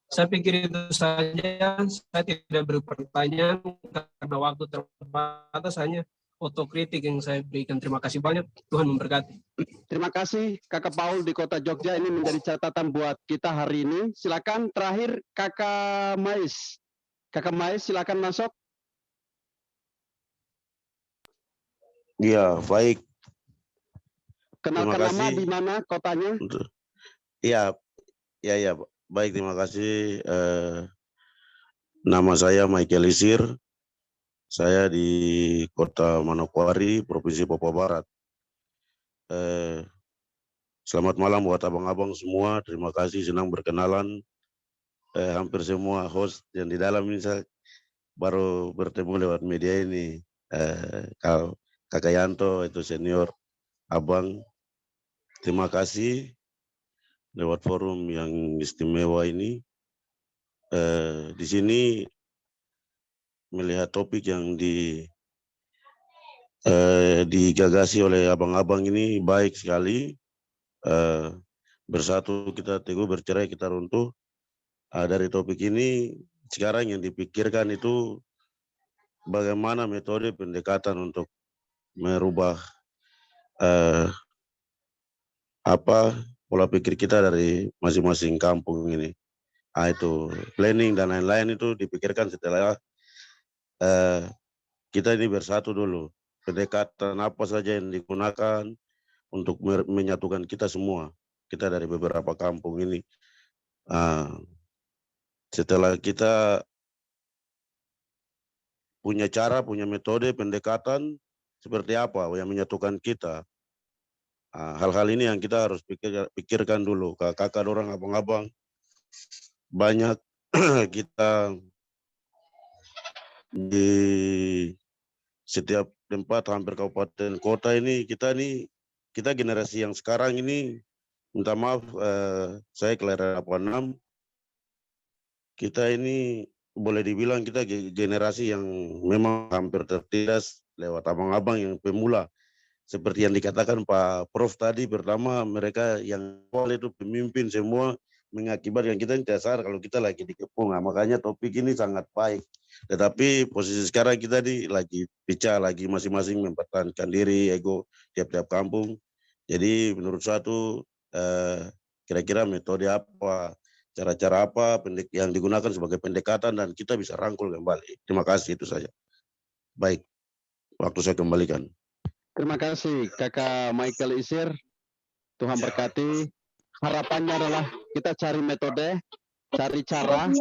Saya pikir itu saja, saya tidak beri pertanyaan karena waktu terbatas, hanya otokritik yang saya berikan. Terima kasih banyak, Tuhan memberkati. Terima kasih Kakak Paul di Kota Jogja, ini menjadi catatan buat kita hari ini. Silakan terakhir Kakak Mais. Kakak Mais silakan masuk. Ya, baik. Kenalkan nama, di mana kotanya? Ya, baik, terima kasih. Nama saya Michael Isir. Saya di Kota Manokwari, Provinsi Papua Barat. Selamat malam buat abang-abang semua. Terima kasih, senang berkenalan. Hampir semua host yang di dalam ini saya baru bertemu lewat media ini. Kakak Yanto, itu senior, abang, terima kasih lewat forum yang istimewa ini. Di sini melihat topik yang digagasi oleh abang-abang ini baik sekali. Bersatu kita teguh, bercerai kita runtuh. Dari topik ini sekarang yang dipikirkan itu bagaimana metode pendekatan untuk merubah pola pikir kita dari masing-masing kampung ini. Itu planning dan lain-lain itu dipikirkan setelah kita ini bersatu dulu. Pendekatan apa saja yang digunakan untuk menyatukan kita semua. Kita dari beberapa kampung ini. Setelah kita punya cara, punya metode pendekatan, seperti apa yang menyatukan kita. Hal-hal ini yang kita harus pikirkan dulu. Kakak orang, abang-abang, banyak kita di setiap tempat hampir kabupaten kota ini kita generasi yang sekarang ini, minta maaf, saya kelahiran 86, kita ini boleh dibilang kita generasi yang memang hampir tertindas lewat abang-abang yang pemula. Seperti yang dikatakan Pak Prof tadi, pertama mereka yang awal itu pemimpin semua, mengakibatkan kita tidak sadar kalau kita lagi dikepung. Makanya topik ini sangat baik. Tetapi posisi sekarang kita lagi bicara, lagi masing-masing mempertahankan diri, ego tiap-tiap kampung. Jadi menurut saya itu kira-kira metode apa, cara-cara apa yang digunakan sebagai pendekatan dan kita bisa rangkul kembali. Terima kasih, itu saja. Baik, waktu saya kembalikan. Terima kasih Kakak Michael Isir. Tuhan berkati. Harapannya adalah kita cari metode, cari cara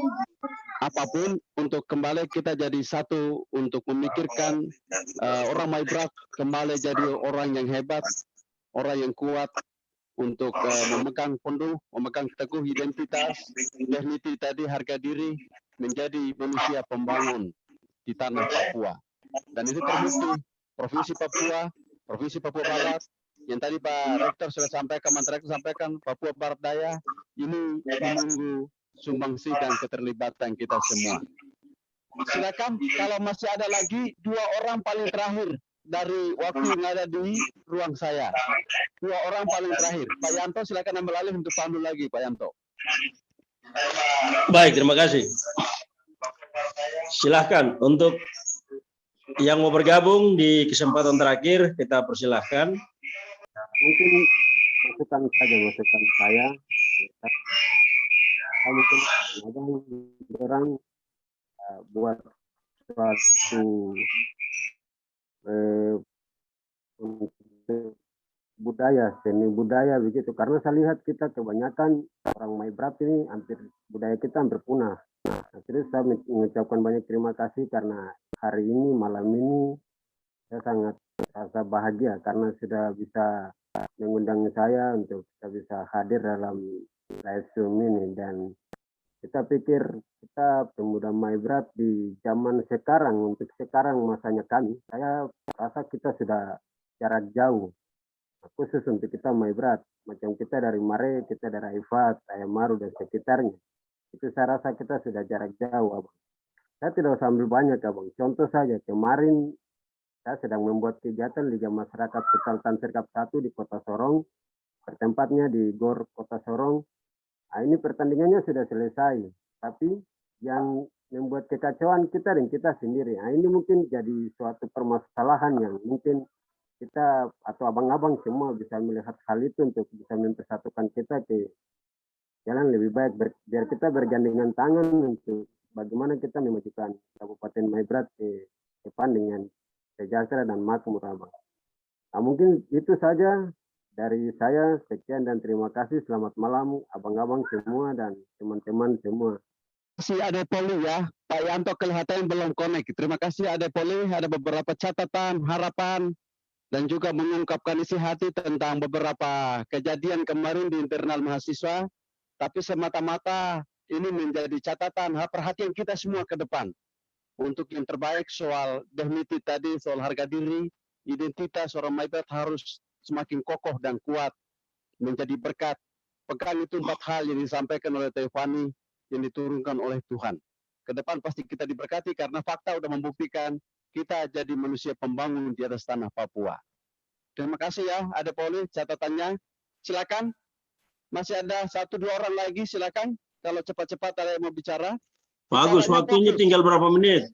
apapun untuk kembali kita jadi satu, untuk memikirkan orang Maibrat kembali jadi orang yang hebat, orang yang kuat, untuk memegang penuh, memegang teguh identitas, dignity tadi, harga diri, menjadi manusia pembangun di tanah Papua. Dan itu terbukti Provinsi Papua Barat, yang tadi Pak Rektor sudah sampaikan, Menteri Rektor sampaikan, Papua Barat Daya, ini menunggu sumbangsi dan keterlibatan kita semua. Silakan kalau masih ada lagi 2 orang paling terakhir dari waktu yang ada di ruang saya. 2 orang paling terakhir. Pak Yanto silakan ambil alih untuk pandu lagi, Pak Yanto. Baik, terima kasih. Silahkan untuk yang mau bergabung di kesempatan terakhir, kita persilahkan. Mungkin masukan saya. Mungkin orang buat suatu seni budaya begitu, karena saya lihat kita kebanyakan orang Maibrat ini budaya kita hampir punah. Terus saya mengucapkan banyak terima kasih karena hari ini, malam ini saya sangat rasa bahagia karena sudah bisa mengundang saya untuk kita bisa hadir dalam live Zoom ini. Dan kita pikir kita pemuda Maibrat di zaman sekarang, untuk sekarang masanya kami, saya rasa kita sudah jarak jauh, khusus untuk kita Maibrat, macam kita dari Mare, kita dari Ifat, Ayamaru dan sekitarnya, itu saya rasa kita sudah jarak jauh, Abang. Saya tidak usah ambil banyak, Abang. Contoh saja, kemarin saya sedang membuat kegiatan Liga Masyarakat Sultan Serkap 1 di Kota Sorong, bertempatnya di GOR Kota Sorong. Nah, ini pertandingannya sudah selesai, tapi yang membuat kekacauan kita dan kita sendiri. Nah, ini mungkin jadi suatu permasalahan yang mungkin kita atau abang-abang semua bisa melihat hal itu untuk bisa mempersatukan kita ke jalan lebih baik, biar kita bergandengan tangan untuk bagaimana kita memajukan Kabupaten Maibrat ke depan dengan sejahtera dan makmur, Abang. Nah, mungkin itu saja dari saya. Sekian dan terima kasih. Selamat malam abang-abang semua dan teman-teman semua. Terima kasih Ade Poli ya. Pak Yanto kelihatan belum connect. Terima kasih Ade Poli. Ada beberapa catatan, harapan, dan juga mengungkapkan isi hati tentang beberapa kejadian kemarin di internal mahasiswa. Tapi semata-mata ini menjadi catatan perhatian kita semua ke depan. Untuk yang terbaik soal dignity tadi, soal harga diri, identitas orang Maibrat harus semakin kokoh dan kuat, menjadi berkat. Pegang itu 4 hal yang disampaikan oleh Tefani, yang diturunkan oleh Tuhan. Ke depan pasti kita diberkati karena fakta sudah membuktikan kita jadi manusia pembangun di atas tanah Papua. Terima kasih ya, ada Poli catatannya. Silakan. Masih ada 1-2 orang lagi, silakan. Kalau cepat-cepat ada yang mau bicara. Bagus, waktunya tinggal berapa menit?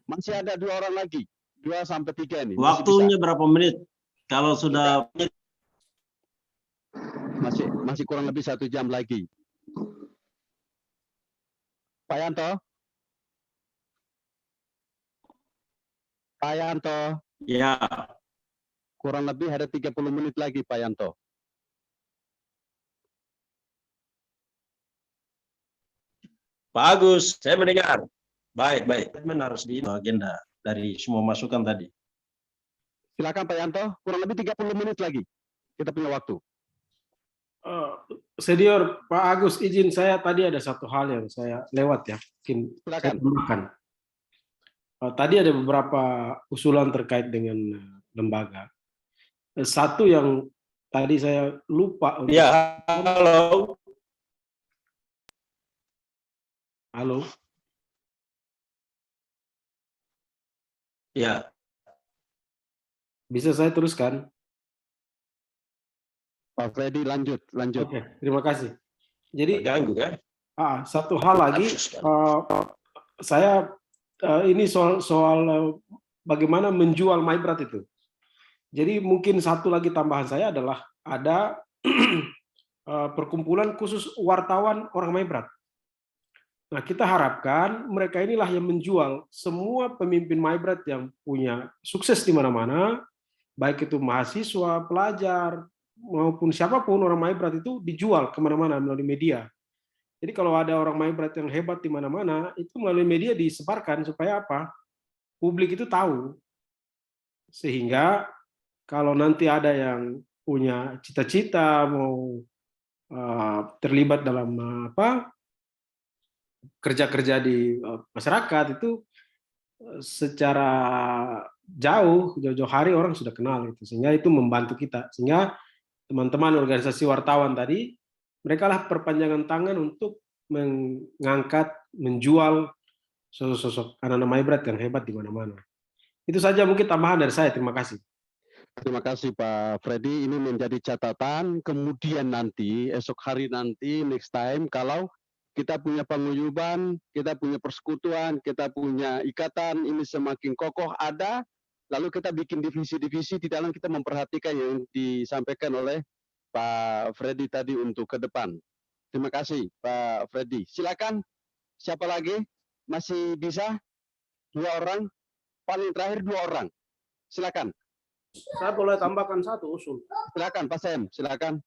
Masih ada 2 orang lagi, 2 sampai 3 nih. Waktunya berapa menit? Kalau sudah masih kurang lebih 1 jam lagi. Pak Yanto. Pak Yanto. Ya. Kurang lebih ada 30 menit lagi, Pak Yanto. Pak Agus, saya mendengar. Baik. Harus di agenda dari semua masukan tadi. Silakan Pak Yanto, kurang lebih 30 menit lagi. Kita punya waktu. Senior Pak Agus, izin saya tadi ada satu hal yang saya lewat ya, mungkin saya tambahkan. Tadi ada beberapa usulan terkait dengan lembaga. Satu yang tadi saya lupa. Ya, halo. Halo. Ya. Bisa saya teruskan? Pak Freddy, lanjut. Oke, terima kasih. Jadi terganggu kan? Satu hal lagi, saya ini soal bagaimana menjual Maibrat itu. Jadi mungkin satu lagi tambahan saya adalah ada perkumpulan khusus wartawan orang Maibrat. Nah, kita harapkan mereka inilah yang menjual semua pemimpin Maibrat yang punya sukses di mana-mana, baik itu mahasiswa, pelajar, maupun siapapun orang Maibrat itu dijual kemana-mana melalui media. Jadi kalau ada orang Maibrat yang hebat di mana-mana, itu melalui media disebarkan supaya apa? Publik itu tahu. Sehingga kalau nanti ada yang punya cita-cita mau terlibat dalam kerja-kerja di masyarakat itu secara jauh-jauh hari orang sudah kenal itu, sehingga itu membantu kita. Sehingga teman-teman organisasi wartawan tadi, mereka lah perpanjangan tangan untuk mengangkat, menjual sosok-sosok anak-anak Maibrat yang hebat di mana-mana. Itu saja mungkin tambahan dari saya. Terima kasih. Terima kasih Pak Freddy. Ini menjadi catatan. Kemudian nanti, esok hari nanti, next time, kalau kita punya paguyuban, kita punya persekutuan, kita punya ikatan, ini semakin kokoh ada, lalu kita bikin divisi-divisi di dalam kita memperhatikan yang disampaikan oleh Pak Freddy tadi untuk ke depan. Terima kasih Pak Freddy. Silakan, siapa lagi? Masih bisa? 2 orang? Paling terakhir 2 orang. Silakan. Saya boleh tambahkan satu usul. Silakan Pak Sam, silakan.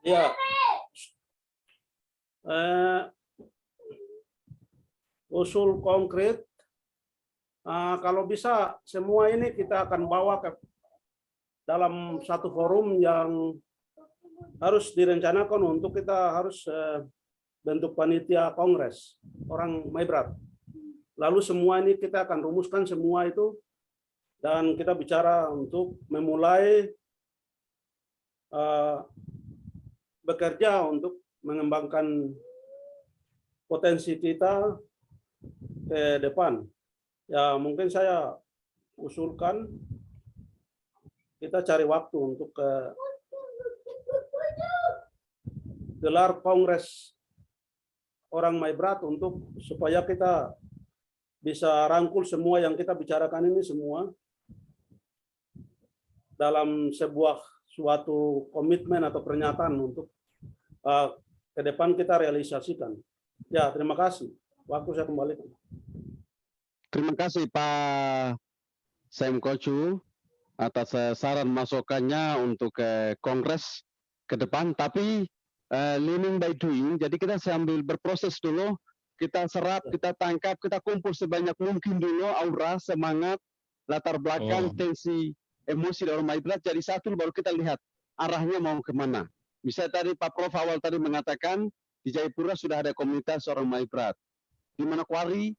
Ya. Usul konkret, kalau bisa semua ini kita akan bawa ke dalam satu forum yang harus direncanakan untuk kita harus bentuk panitia kongres orang Maibrat. Lalu semua ini kita akan rumuskan semua itu dan kita bicara untuk memulai bekerja untuk mengembangkan potensi kita ke depan. Ya mungkin saya usulkan kita cari waktu untuk gelar kongres orang Maibrat untuk supaya kita bisa rangkul semua yang kita bicarakan ini semua dalam sebuah suatu komitmen atau pernyataan untuk ke depan kita realisasikan. Ya, terima kasih. Waktu saya kembalikan. Terima kasih Pak Sam Kocu atas saran masukannya untuk kongres ke depan. Tapi learning by doing, jadi kita sambil berproses dulu, kita serap, kita tangkap, kita kumpul sebanyak mungkin dulu aura, semangat, latar belakang, tensi, emosi dari Maibrat jadi satu, baru kita lihat arahnya mau kemana. Misalnya tadi Pak Prof awal tadi mengatakan di Jayapura sudah ada komunitas orang Maibrat. Di Manokwari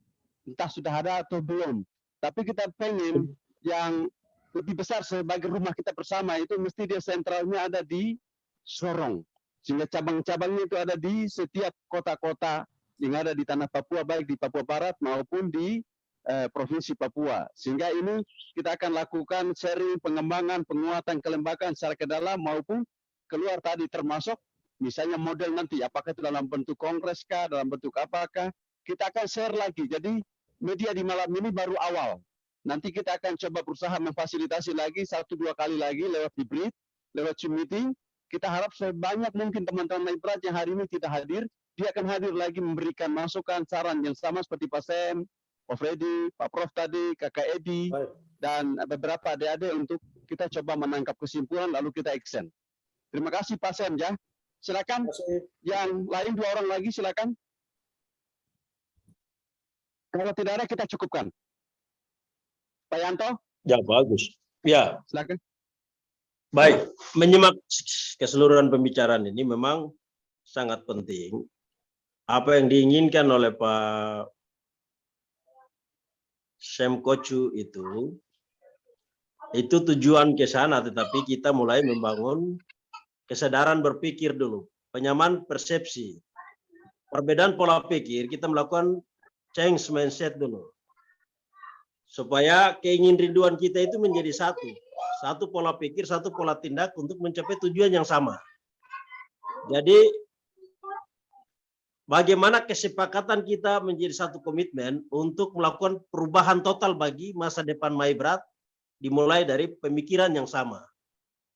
entah sudah ada atau belum. Tapi kita pengen yang lebih besar sebagai rumah kita bersama itu mesti dia sentralnya ada di Sorong. Sehingga cabang-cabangnya itu ada di setiap kota-kota yang ada di tanah Papua, baik di Papua Barat maupun di Provinsi Papua. Sehingga ini kita akan lakukan sharing, pengembangan, penguatan, kelembagaan secara ke dalam maupun keluar tadi, termasuk misalnya model nanti, apakah itu dalam bentuk kongres kah, dalam bentuk apakah, kita akan share lagi. Jadi media di malam ini baru awal. Nanti kita akan coba berusaha memfasilitasi lagi 1-2 kali lagi lewat hybrid, lewat Zoom meeting. Kita harap sebanyak mungkin teman-teman Maibrat yang hari ini tidak hadir, dia akan hadir lagi memberikan masukan, saran yang sama seperti Pak Sam, Pak Freddy, Pak Prof tadi, Kakak Edi, dan beberapa adik-adik untuk kita coba menangkap kesimpulan lalu kita action. Terima kasih Pak Sam ya. Silakan. Yang lain 2 orang lagi silakan. Kalau tidak ada kita cukupkan. Pak Yanto? Ya bagus. Ya. Silakan. Baik, menyimak keseluruhan pembicaraan ini memang sangat penting. Apa yang diinginkan oleh Pak Syem Kocu itu tujuan ke sana, tetapi kita mulai membangun kesadaran berpikir dulu, penyamaan persepsi, perbedaan pola pikir, kita melakukan change mindset dulu, supaya keinginan kita itu menjadi satu pola pikir, satu pola tindak untuk mencapai tujuan yang sama. Jadi bagaimana kesepakatan kita menjadi satu komitmen untuk melakukan perubahan total bagi masa depan Maibrat, dimulai dari pemikiran yang sama,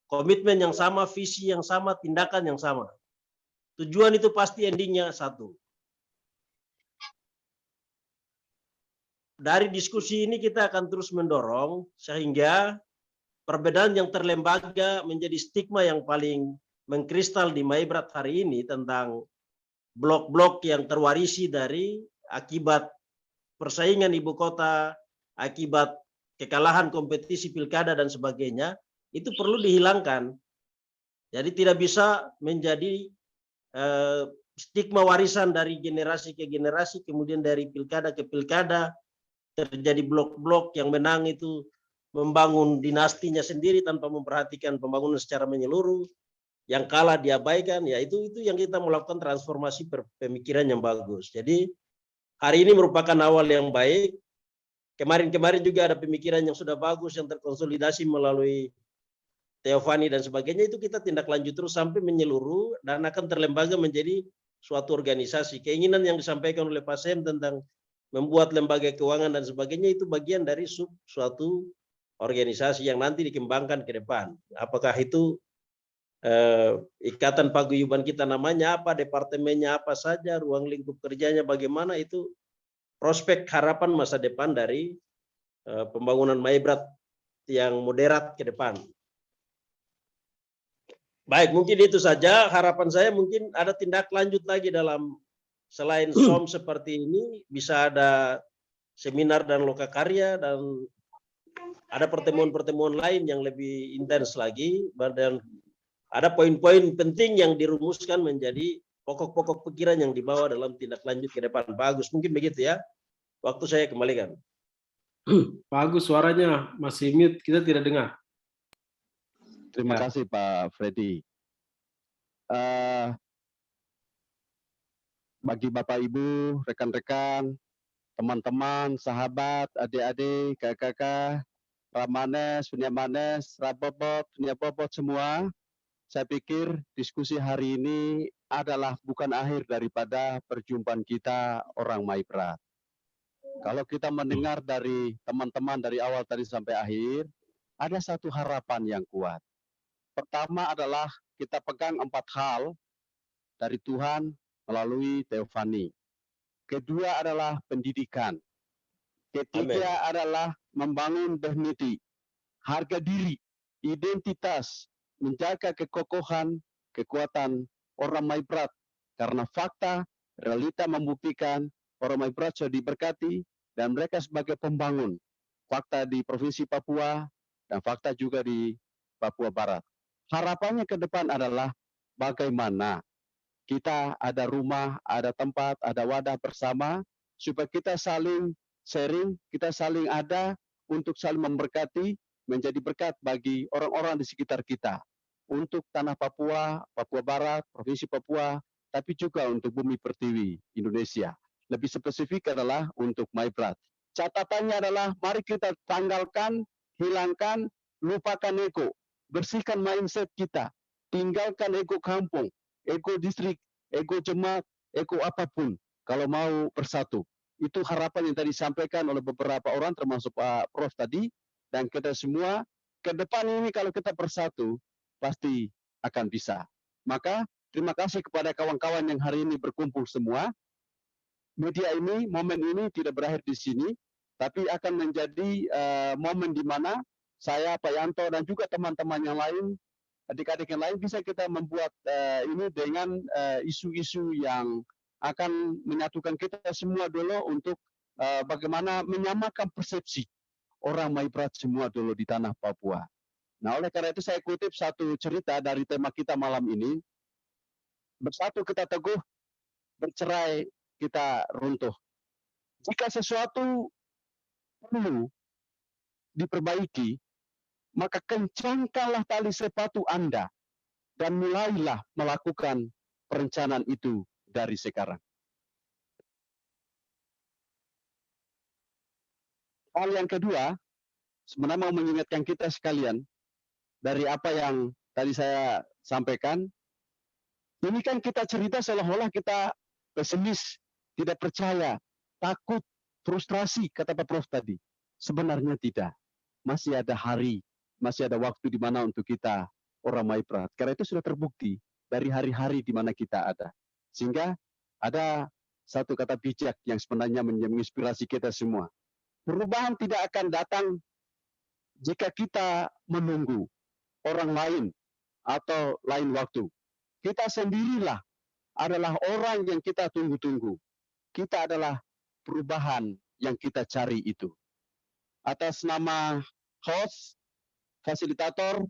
komitmen yang sama, visi yang sama, tindakan yang sama. Tujuan itu pasti endingnya satu. Dari diskusi ini kita akan terus mendorong sehingga perbedaan yang terlembaga menjadi stigma yang paling mengkristal di Maibrat hari ini tentang blok-blok yang terwarisi dari akibat persaingan ibu kota, akibat kekalahan kompetisi pilkada dan sebagainya, itu perlu dihilangkan. Jadi tidak bisa menjadi stigma warisan dari generasi ke generasi, kemudian dari pilkada ke pilkada, terjadi blok-blok yang menang itu membangun dinastinya sendiri tanpa memperhatikan pembangunan secara menyeluruh, yang kalah diabaikan. Ya itu yang kita melakukan transformasi pemikiran yang bagus. Jadi hari ini merupakan awal yang baik. Kemarin-kemarin juga ada pemikiran yang sudah bagus yang terkonsolidasi melalui Teofani dan sebagainya, itu kita tindak lanjut terus sampai menyeluruh dan akan terlembaga menjadi suatu organisasi. Keinginan yang disampaikan oleh Pak Syem tentang membuat lembaga keuangan dan sebagainya itu bagian dari suatu organisasi yang nanti dikembangkan ke depan. Apakah itu ikatan paguyuban kita namanya apa, departemennya apa saja, ruang lingkup kerjanya bagaimana, itu prospek harapan masa depan dari pembangunan Maibrat yang moderat ke depan. Baik, mungkin itu saja. Harapan saya mungkin ada tindak lanjut lagi dalam, selain SOM seperti ini, bisa ada seminar dan lokakarya, dan ada pertemuan-pertemuan lain yang lebih intens lagi, dan ada poin-poin penting yang dirumuskan menjadi pokok-pokok pikiran yang dibawa dalam tindak lanjut ke depan. Bagus, mungkin begitu ya. Waktu saya kembalikan. Bagus, suaranya masih mute, kita tidak dengar. Terima kasih Pak Freddy. Bagi Bapak Ibu, rekan-rekan, teman-teman, sahabat, adik-adik, kakak-kakak, Ramanes, Punyamanes, Rabobot, Punyabobot semua, saya pikir diskusi hari ini adalah bukan akhir daripada perjumpaan kita orang Maibrat. Kalau kita mendengar dari teman-teman dari awal tadi sampai akhir, ada satu harapan yang kuat. Pertama adalah kita pegang 4 hal dari Tuhan melalui Teofani. Kedua adalah pendidikan. Ketiga adalah membangun dignity, harga diri, identitas, menjaga kekokohan, kekuatan orang Maibrat. Karena fakta, realita membuktikan orang Maibrat sudah diberkati dan mereka sebagai pembangun. Fakta di Provinsi Papua dan fakta juga di Papua Barat. Harapannya ke depan adalah bagaimana kita ada rumah, ada tempat, ada wadah bersama, supaya kita saling sharing, kita saling ada untuk saling memberkati, menjadi berkat bagi orang-orang di sekitar kita. Untuk tanah Papua, Papua Barat, Provinsi Papua, tapi juga untuk bumi pertiwi Indonesia. Lebih spesifik adalah untuk Maibrat. Catatannya adalah mari kita tanggalkan, hilangkan, lupakan ego, bersihkan mindset kita, tinggalkan ego kampung, ego distrik, ego jemaat, ego apapun, kalau mau bersatu. Itu harapan yang tadi disampaikan oleh beberapa orang, termasuk Pak Prof tadi, dan kita semua, ke depan ini kalau kita bersatu, pasti akan bisa. Maka, terima kasih kepada kawan-kawan yang hari ini berkumpul semua. Media ini, momen ini tidak berakhir di sini, tapi akan menjadi momen di mana saya, Pak Yanto, dan juga teman-teman yang lain, adik-adik yang lain, bisa kita membuat ini dengan isu-isu yang akan menyatukan kita semua dulu untuk bagaimana menyamakan persepsi orang Maibrat semua dulu di tanah Papua. Nah, oleh karena itu saya kutip satu cerita dari tema kita malam ini. Bersatu kita teguh, bercerai kita runtuh. Jika sesuatu perlu diperbaiki, maka kencangkanlah tali sepatu Anda dan mulailah melakukan perencanaan itu dari sekarang. Hal yang kedua, sebenarnya mau mengingatkan kita sekalian dari apa yang tadi saya sampaikan. Ini kan kita cerita seolah-olah kita pesimis, tidak percaya, takut, frustrasi, kata Pak Prof tadi. Sebenarnya tidak. Masih ada hari, masih ada waktu di mana untuk kita orang Maibrat. Karena itu sudah terbukti dari hari-hari di mana kita ada. Sehingga ada satu kata bijak yang sebenarnya menginspirasi kita semua. Perubahan tidak akan datang jika kita menunggu orang lain atau lain waktu. Kita sendirilah adalah orang yang kita tunggu-tunggu. Kita adalah perubahan yang kita cari itu. Atas nama host, fasilitator,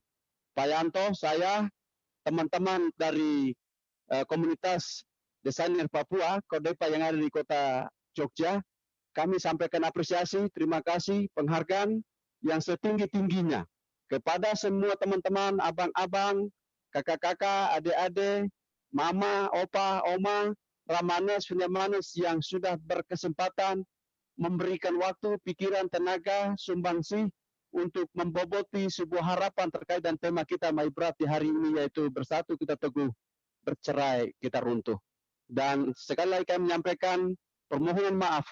Pak Yanto, saya, teman-teman dari komunitas desainer Papua, Kodepa yang ada di kota Jogja, kami sampaikan apresiasi, terima kasih, penghargaan yang setinggi-tingginya kepada semua teman-teman, abang-abang, kakak-kakak, adik-adik, mama, opa, oma, Ramanes, Manes yang sudah berkesempatan memberikan waktu, pikiran, tenaga, sumbangsih untuk memboboti sebuah harapan terkait dengan tema kita Maibrat di hari ini, yaitu bersatu kita teguh, bercerai kita runtuh. Dan sekali lagi kami menyampaikan permohonan maaf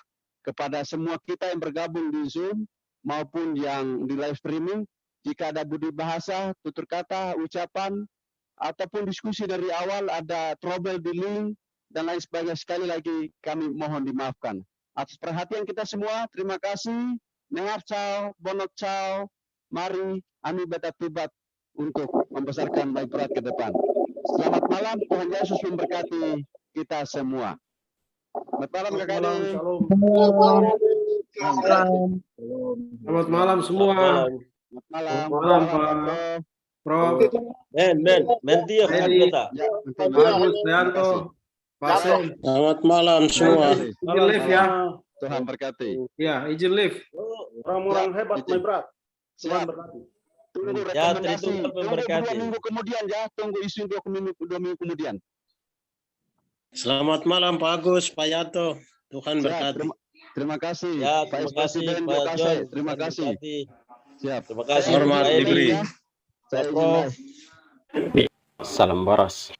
kepada semua kita yang bergabung di Zoom maupun yang di live streaming. Jika ada budi bahasa, tutur kata, ucapan, ataupun diskusi dari awal ada trouble di link dan lain sebagainya, sekali lagi kami mohon dimaafkan. Atas perhatian kita semua, terima kasih. Nengar cao, bonok cao, mari ami beta tubat untuk membesarkan Maibrat ke depan. Selamat malam, Tuhan Yesus memberkati kita semua. Selamat malam, kakak-adik. Selamat malam semua. Selamat malam, Pak Prof. Mentio kita. Bagus, Yanto. Pak Sen. Selamat malam semua. Izin live ya. Tuhan berkati. Ya, izin live. Orang-orang hebat, Maibrat. Tuhan Siap. berkati. Tunggu Ya, rekomendasi. Tuhan Tunggu berkati. 2 minggu kemudian ya. Tunggu isu 2 minggu kemudian. Selamat malam Pak Agus, Pak Yanto. Tuhan Siap, berkati. terima kasih. Ya, Pak terima kasih Presiden, Pak terima John. kasih. Terima Tuhan kasih. berkati. Siap. Terima kasih. Hormat Pak Eli. diberi. Ya. Saya izin Prof. live. Salam waras.